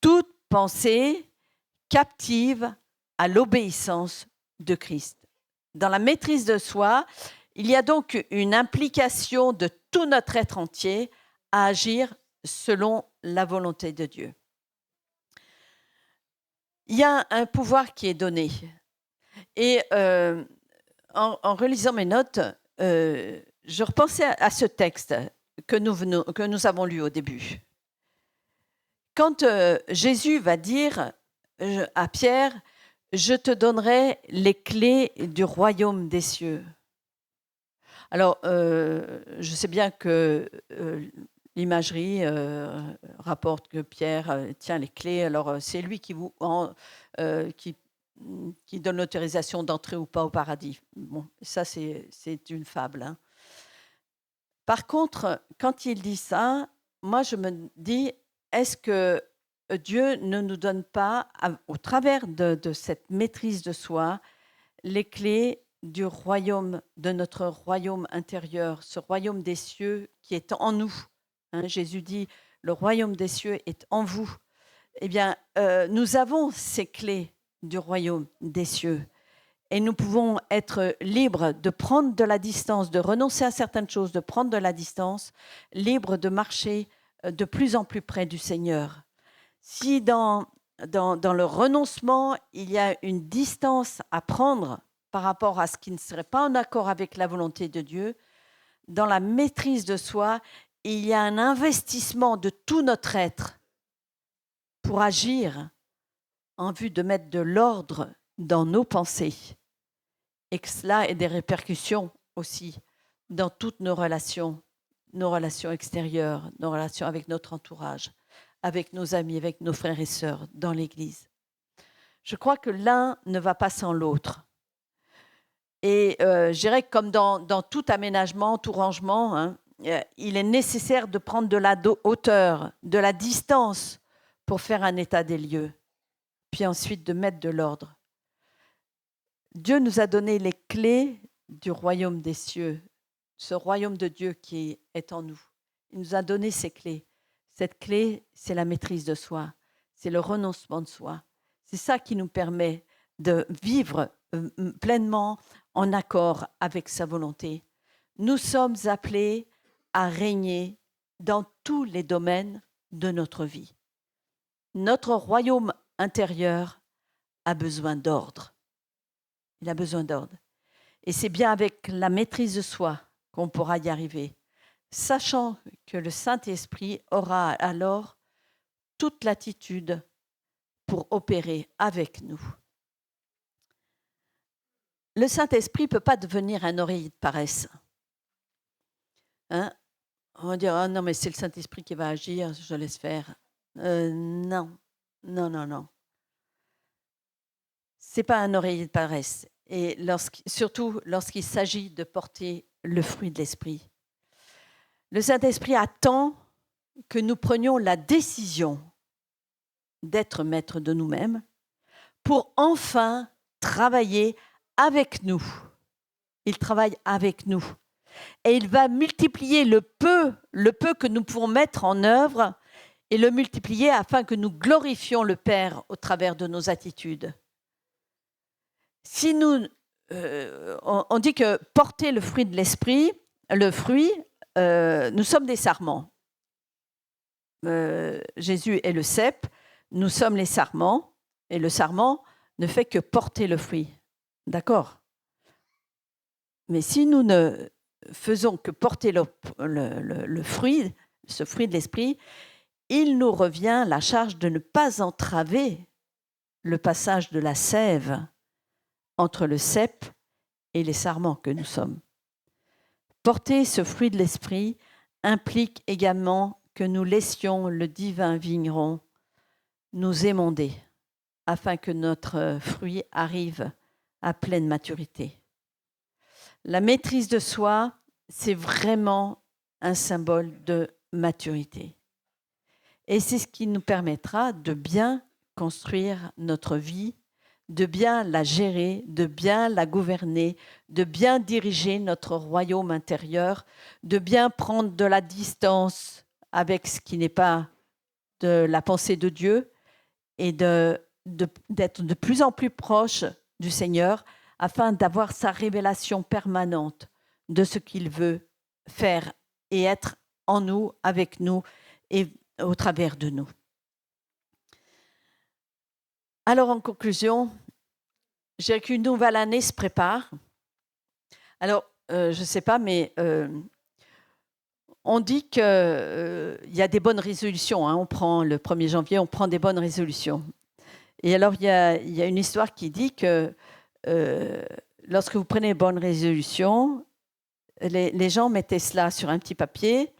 toute pensée captive à l'obéissance de Christ. » Dans la maîtrise de soi, il y a donc une implication de tout notre être entier à agir selon la volonté de Dieu. Il y a un pouvoir qui est donné. Et en relisant mes notes, je repensais à ce texte que nous avons lu au début. Quand Jésus va dire à Pierre, « Je te donnerai les clés du royaume des cieux ». Alors, je sais bien que l'imagerie rapporte que Pierre tient les clés. Alors, c'est lui qui donne l'autorisation d'entrer ou pas au paradis. Bon, ça, c'est une fable, hein. Par contre, quand il dit ça, moi, je me dis, est-ce que Dieu ne nous donne pas, au travers de cette maîtrise de soi, les clés du royaume, de notre royaume intérieur, ce royaume des cieux qui est en nous, hein, Jésus dit, le royaume des cieux est en vous. Eh bien, nous avons ces clés du royaume des cieux et nous pouvons être libres de prendre de la distance, de renoncer à certaines choses, de prendre de la distance, libres de marcher de plus en plus près du Seigneur. Si dans le renoncement, il y a une distance à prendre par rapport à ce qui ne serait pas en accord avec la volonté de Dieu, dans la maîtrise de soi, il y a un investissement de tout notre être pour agir en vue de mettre de l'ordre dans nos pensées et que cela ait des répercussions aussi dans toutes nos relations extérieures, nos relations avec notre entourage, avec nos amis, avec nos frères et sœurs dans l'Église. Je crois que l'un ne va pas sans l'autre. Et je dirais que comme dans tout aménagement, tout rangement, hein, il est nécessaire de prendre de la hauteur, de la distance pour faire un état des lieux, puis ensuite de mettre de l'ordre. Dieu nous a donné les clés du royaume des cieux, ce royaume de Dieu qui est en nous. Il nous a donné ces clés. Cette clé, c'est la maîtrise de soi, c'est le renoncement de soi. C'est ça qui nous permet de vivre pleinement en accord avec sa volonté. Nous sommes appelés à régner dans tous les domaines de notre vie. Notre royaume intérieur a besoin d'ordre. Il a besoin d'ordre. Et c'est bien avec la maîtrise de soi qu'on pourra y arriver, sachant que le Saint-Esprit aura alors toute l'attitude pour opérer avec nous. Le Saint-Esprit ne peut pas devenir un oreiller de paresse. Hein? On va dire, non, mais c'est le Saint-Esprit qui va agir, je laisse faire. Non. Ce n'est pas un oreiller de paresse. Et surtout lorsqu'il s'agit de porter le fruit de l'Esprit. Le Saint-Esprit attend que nous prenions la décision d'être maître de nous-mêmes pour enfin travailler avec nous. Il travaille avec nous. Et il va multiplier le peu que nous pouvons mettre en œuvre et le multiplier afin que nous glorifions le Père au travers de nos attitudes. Si nous, on dit que porter le fruit de l'Esprit, nous sommes des sarments. Jésus est le cep, nous sommes les sarments, et le sarment ne fait que porter le fruit. D'accord ? Mais si nous ne faisons que porter le fruit, ce fruit de l'Esprit, il nous revient la charge de ne pas entraver le passage de la sève entre le cep et les sarments que nous sommes. Porter ce fruit de l'Esprit implique également que nous laissions le divin vigneron nous émonder afin que notre fruit arrive à pleine maturité. La maîtrise de soi, c'est vraiment un symbole de maturité. Et c'est ce qui nous permettra de bien construire notre vie, de bien la gérer, de bien la gouverner, de bien diriger notre royaume intérieur, de bien prendre de la distance avec ce qui n'est pas de la pensée de Dieu et d'être de plus en plus proche du Seigneur afin d'avoir sa révélation permanente de ce qu'il veut faire et être en nous, avec nous et au travers de nous. Alors, en conclusion, je dirais qu'une nouvelle année se prépare. Alors, je ne sais pas, mais on dit qu'il y a des bonnes résolutions. Hein. On prend le 1er janvier, on prend des bonnes résolutions. Et alors, il y a une histoire qui dit que lorsque vous prenez une bonne résolution, les gens mettaient cela sur un petit papier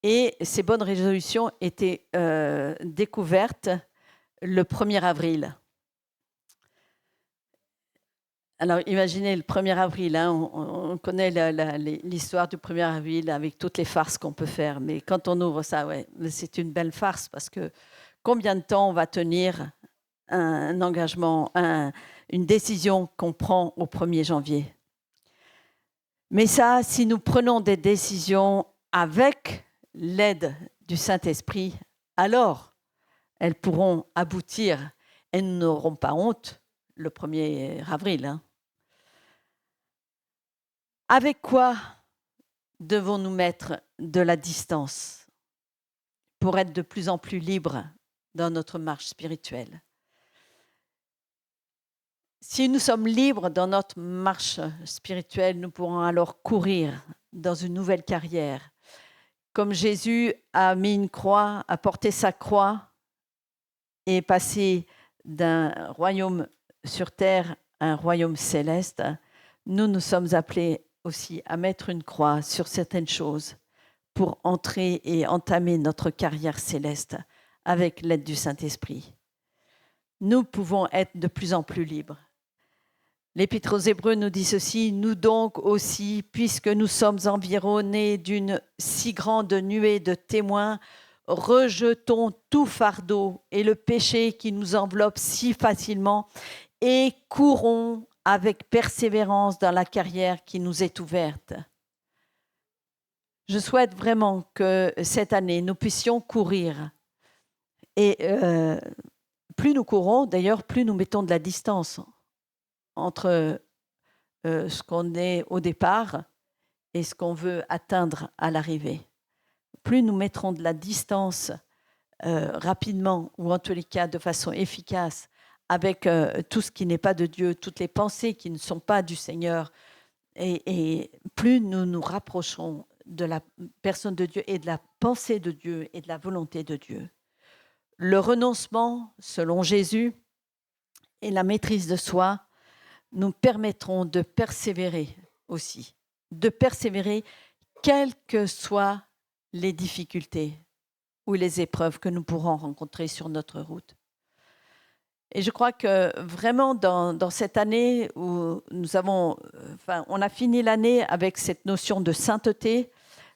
et ces bonnes résolutions étaient découvertes le 1er avril. Alors, imaginez le 1er avril, hein, on connaît l'histoire du 1er avril avec toutes les farces qu'on peut faire. Mais quand on ouvre ça, ouais, c'est une belle farce parce que combien de temps on va tenir un engagement, une décision qu'on prend au 1er janvier. Mais ça, si nous prenons des décisions avec l'aide du Saint-Esprit, alors elles pourront aboutir et nous n'aurons pas honte le 1er avril. Hein. Avec quoi devons-nous mettre de la distance pour être de plus en plus libres dans notre marche spirituelle ? Si nous sommes libres dans notre marche spirituelle, nous pourrons alors courir dans une nouvelle carrière. Comme Jésus a mis une croix, a porté sa croix et passer d'un royaume sur terre à un royaume céleste, nous sommes appelés aussi à mettre une croix sur certaines choses pour entrer et entamer notre carrière céleste avec l'aide du Saint-Esprit. Nous pouvons être de plus en plus libres. L'Épître aux Hébreux nous dit ceci: « Nous donc aussi, puisque nous sommes environnés d'une si grande nuée de témoins, rejetons tout fardeau et le péché qui nous enveloppe si facilement et courons avec persévérance dans la carrière qui nous est ouverte. » Je souhaite vraiment que cette année, nous puissions courir. Et plus nous courons, d'ailleurs, plus nous mettons de la distance entre ce qu'on est au départ et ce qu'on veut atteindre à l'arrivée. Plus nous mettrons de la distance rapidement, ou en tous les cas de façon efficace, avec tout ce qui n'est pas de Dieu, toutes les pensées qui ne sont pas du Seigneur, et plus nous nous rapprocherons de la personne de Dieu et de la pensée de Dieu et de la volonté de Dieu. Le renoncement, selon Jésus, et la maîtrise de soi nous permettront de persévérer aussi, de persévérer quelles que soient les difficultés ou les épreuves que nous pourrons rencontrer sur notre route. Et je crois que vraiment dans cette année où on a fini l'année avec cette notion de sainteté,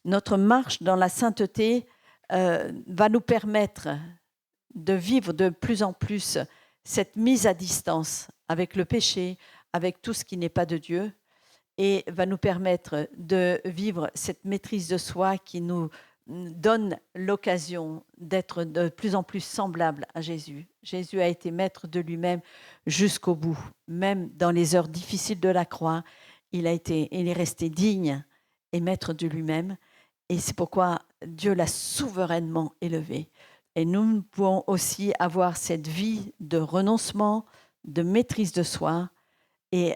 notre marche dans la sainteté va nous permettre de vivre de plus en plus cette mise à distance avec le péché, avec tout ce qui n'est pas de Dieu, et va nous permettre de vivre cette maîtrise de soi qui nous donne l'occasion d'être de plus en plus semblable à Jésus. Jésus a été maître de lui-même jusqu'au bout. Même dans les heures difficiles de la croix, il est resté digne et maître de lui-même. Et c'est pourquoi Dieu l'a souverainement élevé. Et nous pouvons aussi avoir cette vie de renoncement, de maîtrise de soi et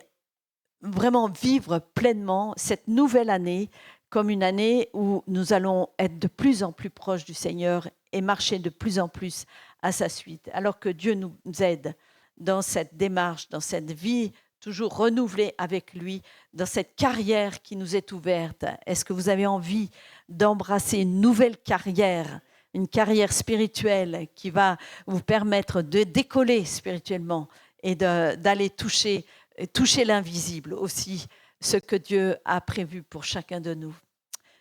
vraiment vivre pleinement cette nouvelle année comme une année où nous allons être de plus en plus proches du Seigneur et marcher de plus en plus à sa suite. Alors que Dieu nous aide dans cette démarche, dans cette vie toujours renouvelée avec lui, dans cette carrière qui nous est ouverte. Est-ce que vous avez envie d'embrasser une nouvelle carrière, une carrière spirituelle qui va vous permettre de décoller spirituellement et d'aller toucher l'invisible aussi, ce que Dieu a prévu pour chacun de nous.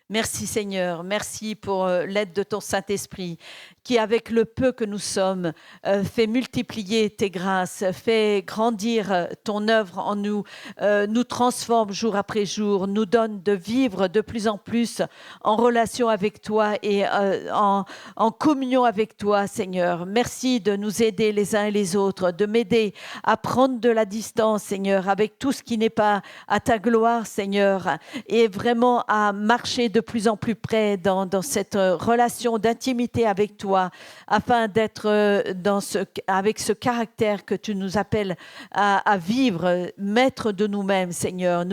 Merci Seigneur, merci pour l'aide de ton Saint-Esprit qui, avec le peu que nous sommes, fait multiplier tes grâces, fait grandir ton œuvre en nous, nous transforme jour après jour, nous donne de vivre de plus en plus en relation avec toi et en communion avec toi, Seigneur. Merci de nous aider les uns et les autres, de m'aider à prendre de la distance, Seigneur, avec tout ce qui n'est pas à ta gloire, Seigneur, et vraiment à marcher de plus en plus près dans cette relation d'intimité avec toi, afin d'être avec ce caractère que tu nous appelles à vivre, maître de nous-mêmes, Seigneur.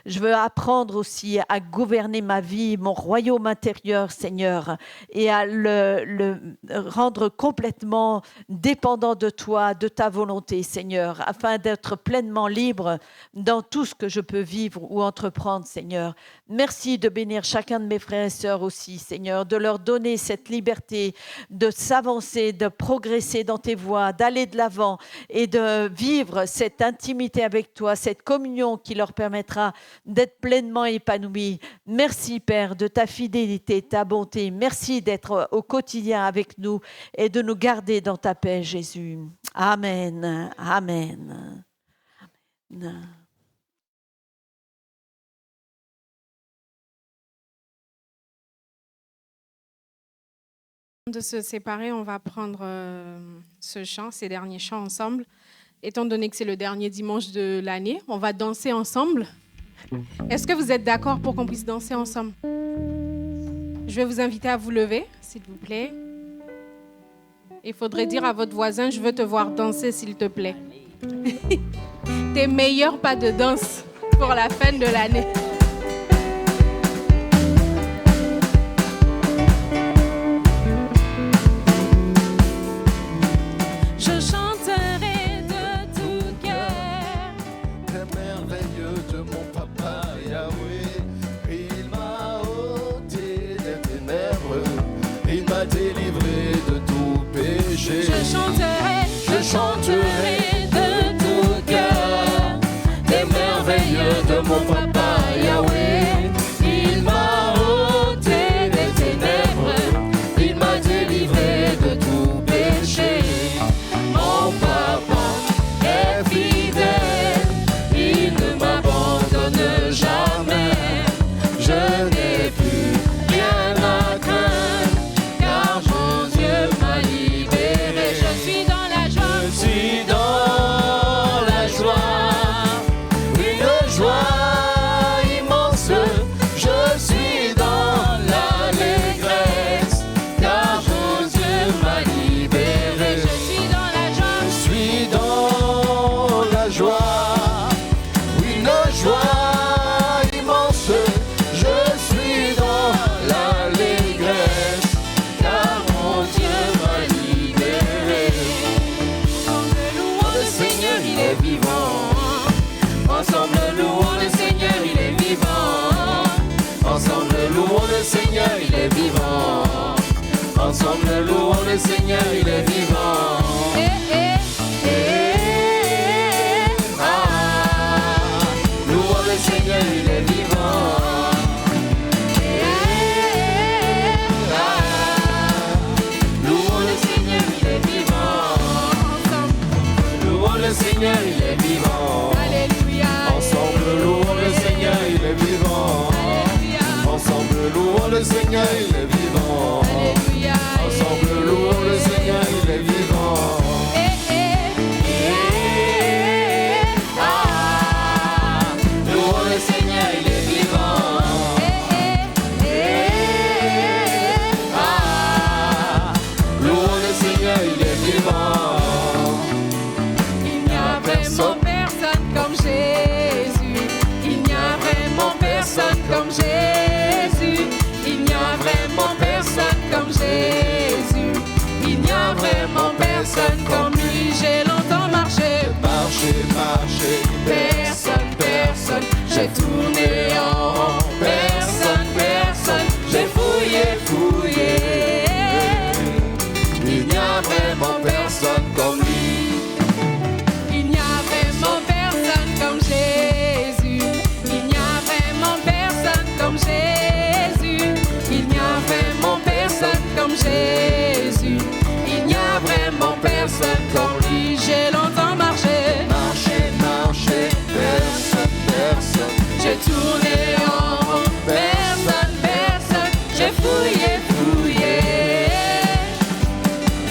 Je veux apprendre aussi à gouverner ma vie, mon royaume intérieur, Seigneur, et à le rendre complètement dépendant de toi, de ta volonté, Seigneur, afin d'être pleinement libre dans tout ce que je peux vivre ou entreprendre, Seigneur. Merci de bénir chacun de mes frères et sœurs aussi, Seigneur, de leur donner cette liberté de s'avancer, de progresser dans tes voies, d'aller de l'avant et de vivre cette intimité avec toi, cette communion qui leur permettra d'être pleinement épanouis. Merci, Père, de ta fidélité, ta bonté. Merci d'être au quotidien avec nous et de nous garder dans ta paix, Jésus. Amen. Amen. Amen. De se séparer, on va prendre ce chant, ces derniers chants ensemble. Étant donné que c'est le dernier dimanche de l'année, on va danser ensemble. Est-ce que vous êtes d'accord pour qu'on puisse danser ensemble? Je vais vous inviter à vous lever, s'il vous plaît. Il faudrait dire à votre voisin, je veux te voir danser, s'il te plaît. Tes meilleurs pas de danse pour la fin de l'année. Seigneur, il est vivant. Ensemble, louons le Seigneur, il est vivant. Louons le Seigneur, il est vivant. Louons le Seigneur, il est vivant. Louons le Seigneur, il est vivant. Alléluia. Ensemble, louons le Seigneur, il est vivant. Ensemble, louons le Seigneur, il est vivant. Alléluia. Ensemble, louons le Seigneur, il est vivant. Louons le Seigneur, il est vivant. Louons le Seigneur, il est vivant. Il n'y a vraiment personne comme Jésus. Il n'y a vraiment personne comme Jésus. Il n'y a vraiment personne comme Jésus. Il n'y a vraiment personne comme lui. J'ai longtemps marché. Marcher, marcher, Personne, personne. J'ai tourné en rond. Personne, personne. J'ai fouillé, fouillé. il n'y a vraiment personne comme lui. Il n'y a vraiment personne comme Jésus. Il n'y a vraiment personne comme Jésus. Il n'y a vraiment personne comme Jésus. Il n'y a vraiment personne comme lui. J'ai longtemps marché. Marcher, marcher, personne, personne. J'ai tourné en rond. Personne, personne. J'ai fouillé, fouillé.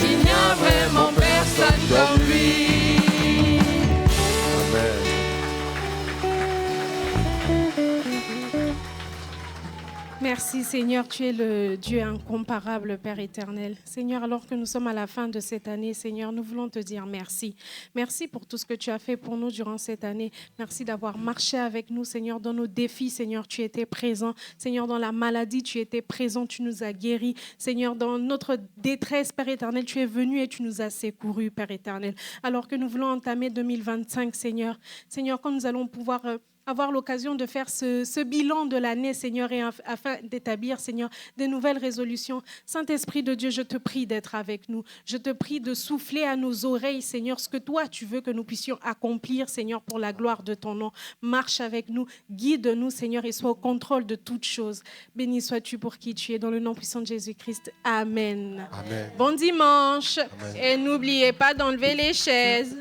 Il n'y a vraiment personne comme lui. Amen. Merci Seigneur, tu es le Dieu incomparable, Père éternel. Seigneur, alors que nous sommes à la fin de cette année, Seigneur, nous voulons te dire merci. Merci pour tout ce que tu as fait pour nous durant cette année. Merci d'avoir marché avec nous, Seigneur, dans nos défis, Seigneur, tu étais présent. Seigneur, dans la maladie, tu étais présent, tu nous as guéris. Seigneur, dans notre détresse, Père éternel, tu es venu et tu nous as secourus, Père éternel. Alors que nous voulons entamer 2025, Seigneur, quand nous allons pouvoir avoir l'occasion de faire ce bilan de l'année, Seigneur, et afin d'établir, Seigneur, des nouvelles résolutions. Saint-Esprit de Dieu, je te prie d'être avec nous. Je te prie de souffler à nos oreilles, Seigneur, ce que toi, tu veux que nous puissions accomplir, Seigneur, pour la gloire de ton nom. Marche avec nous, guide-nous, Seigneur, et sois au contrôle de toutes choses. Béni sois-tu pour qui tu es, dans le nom puissant de Jésus-Christ. Amen. Amen. Bon dimanche. Amen. Et n'oubliez pas d'enlever les chaises.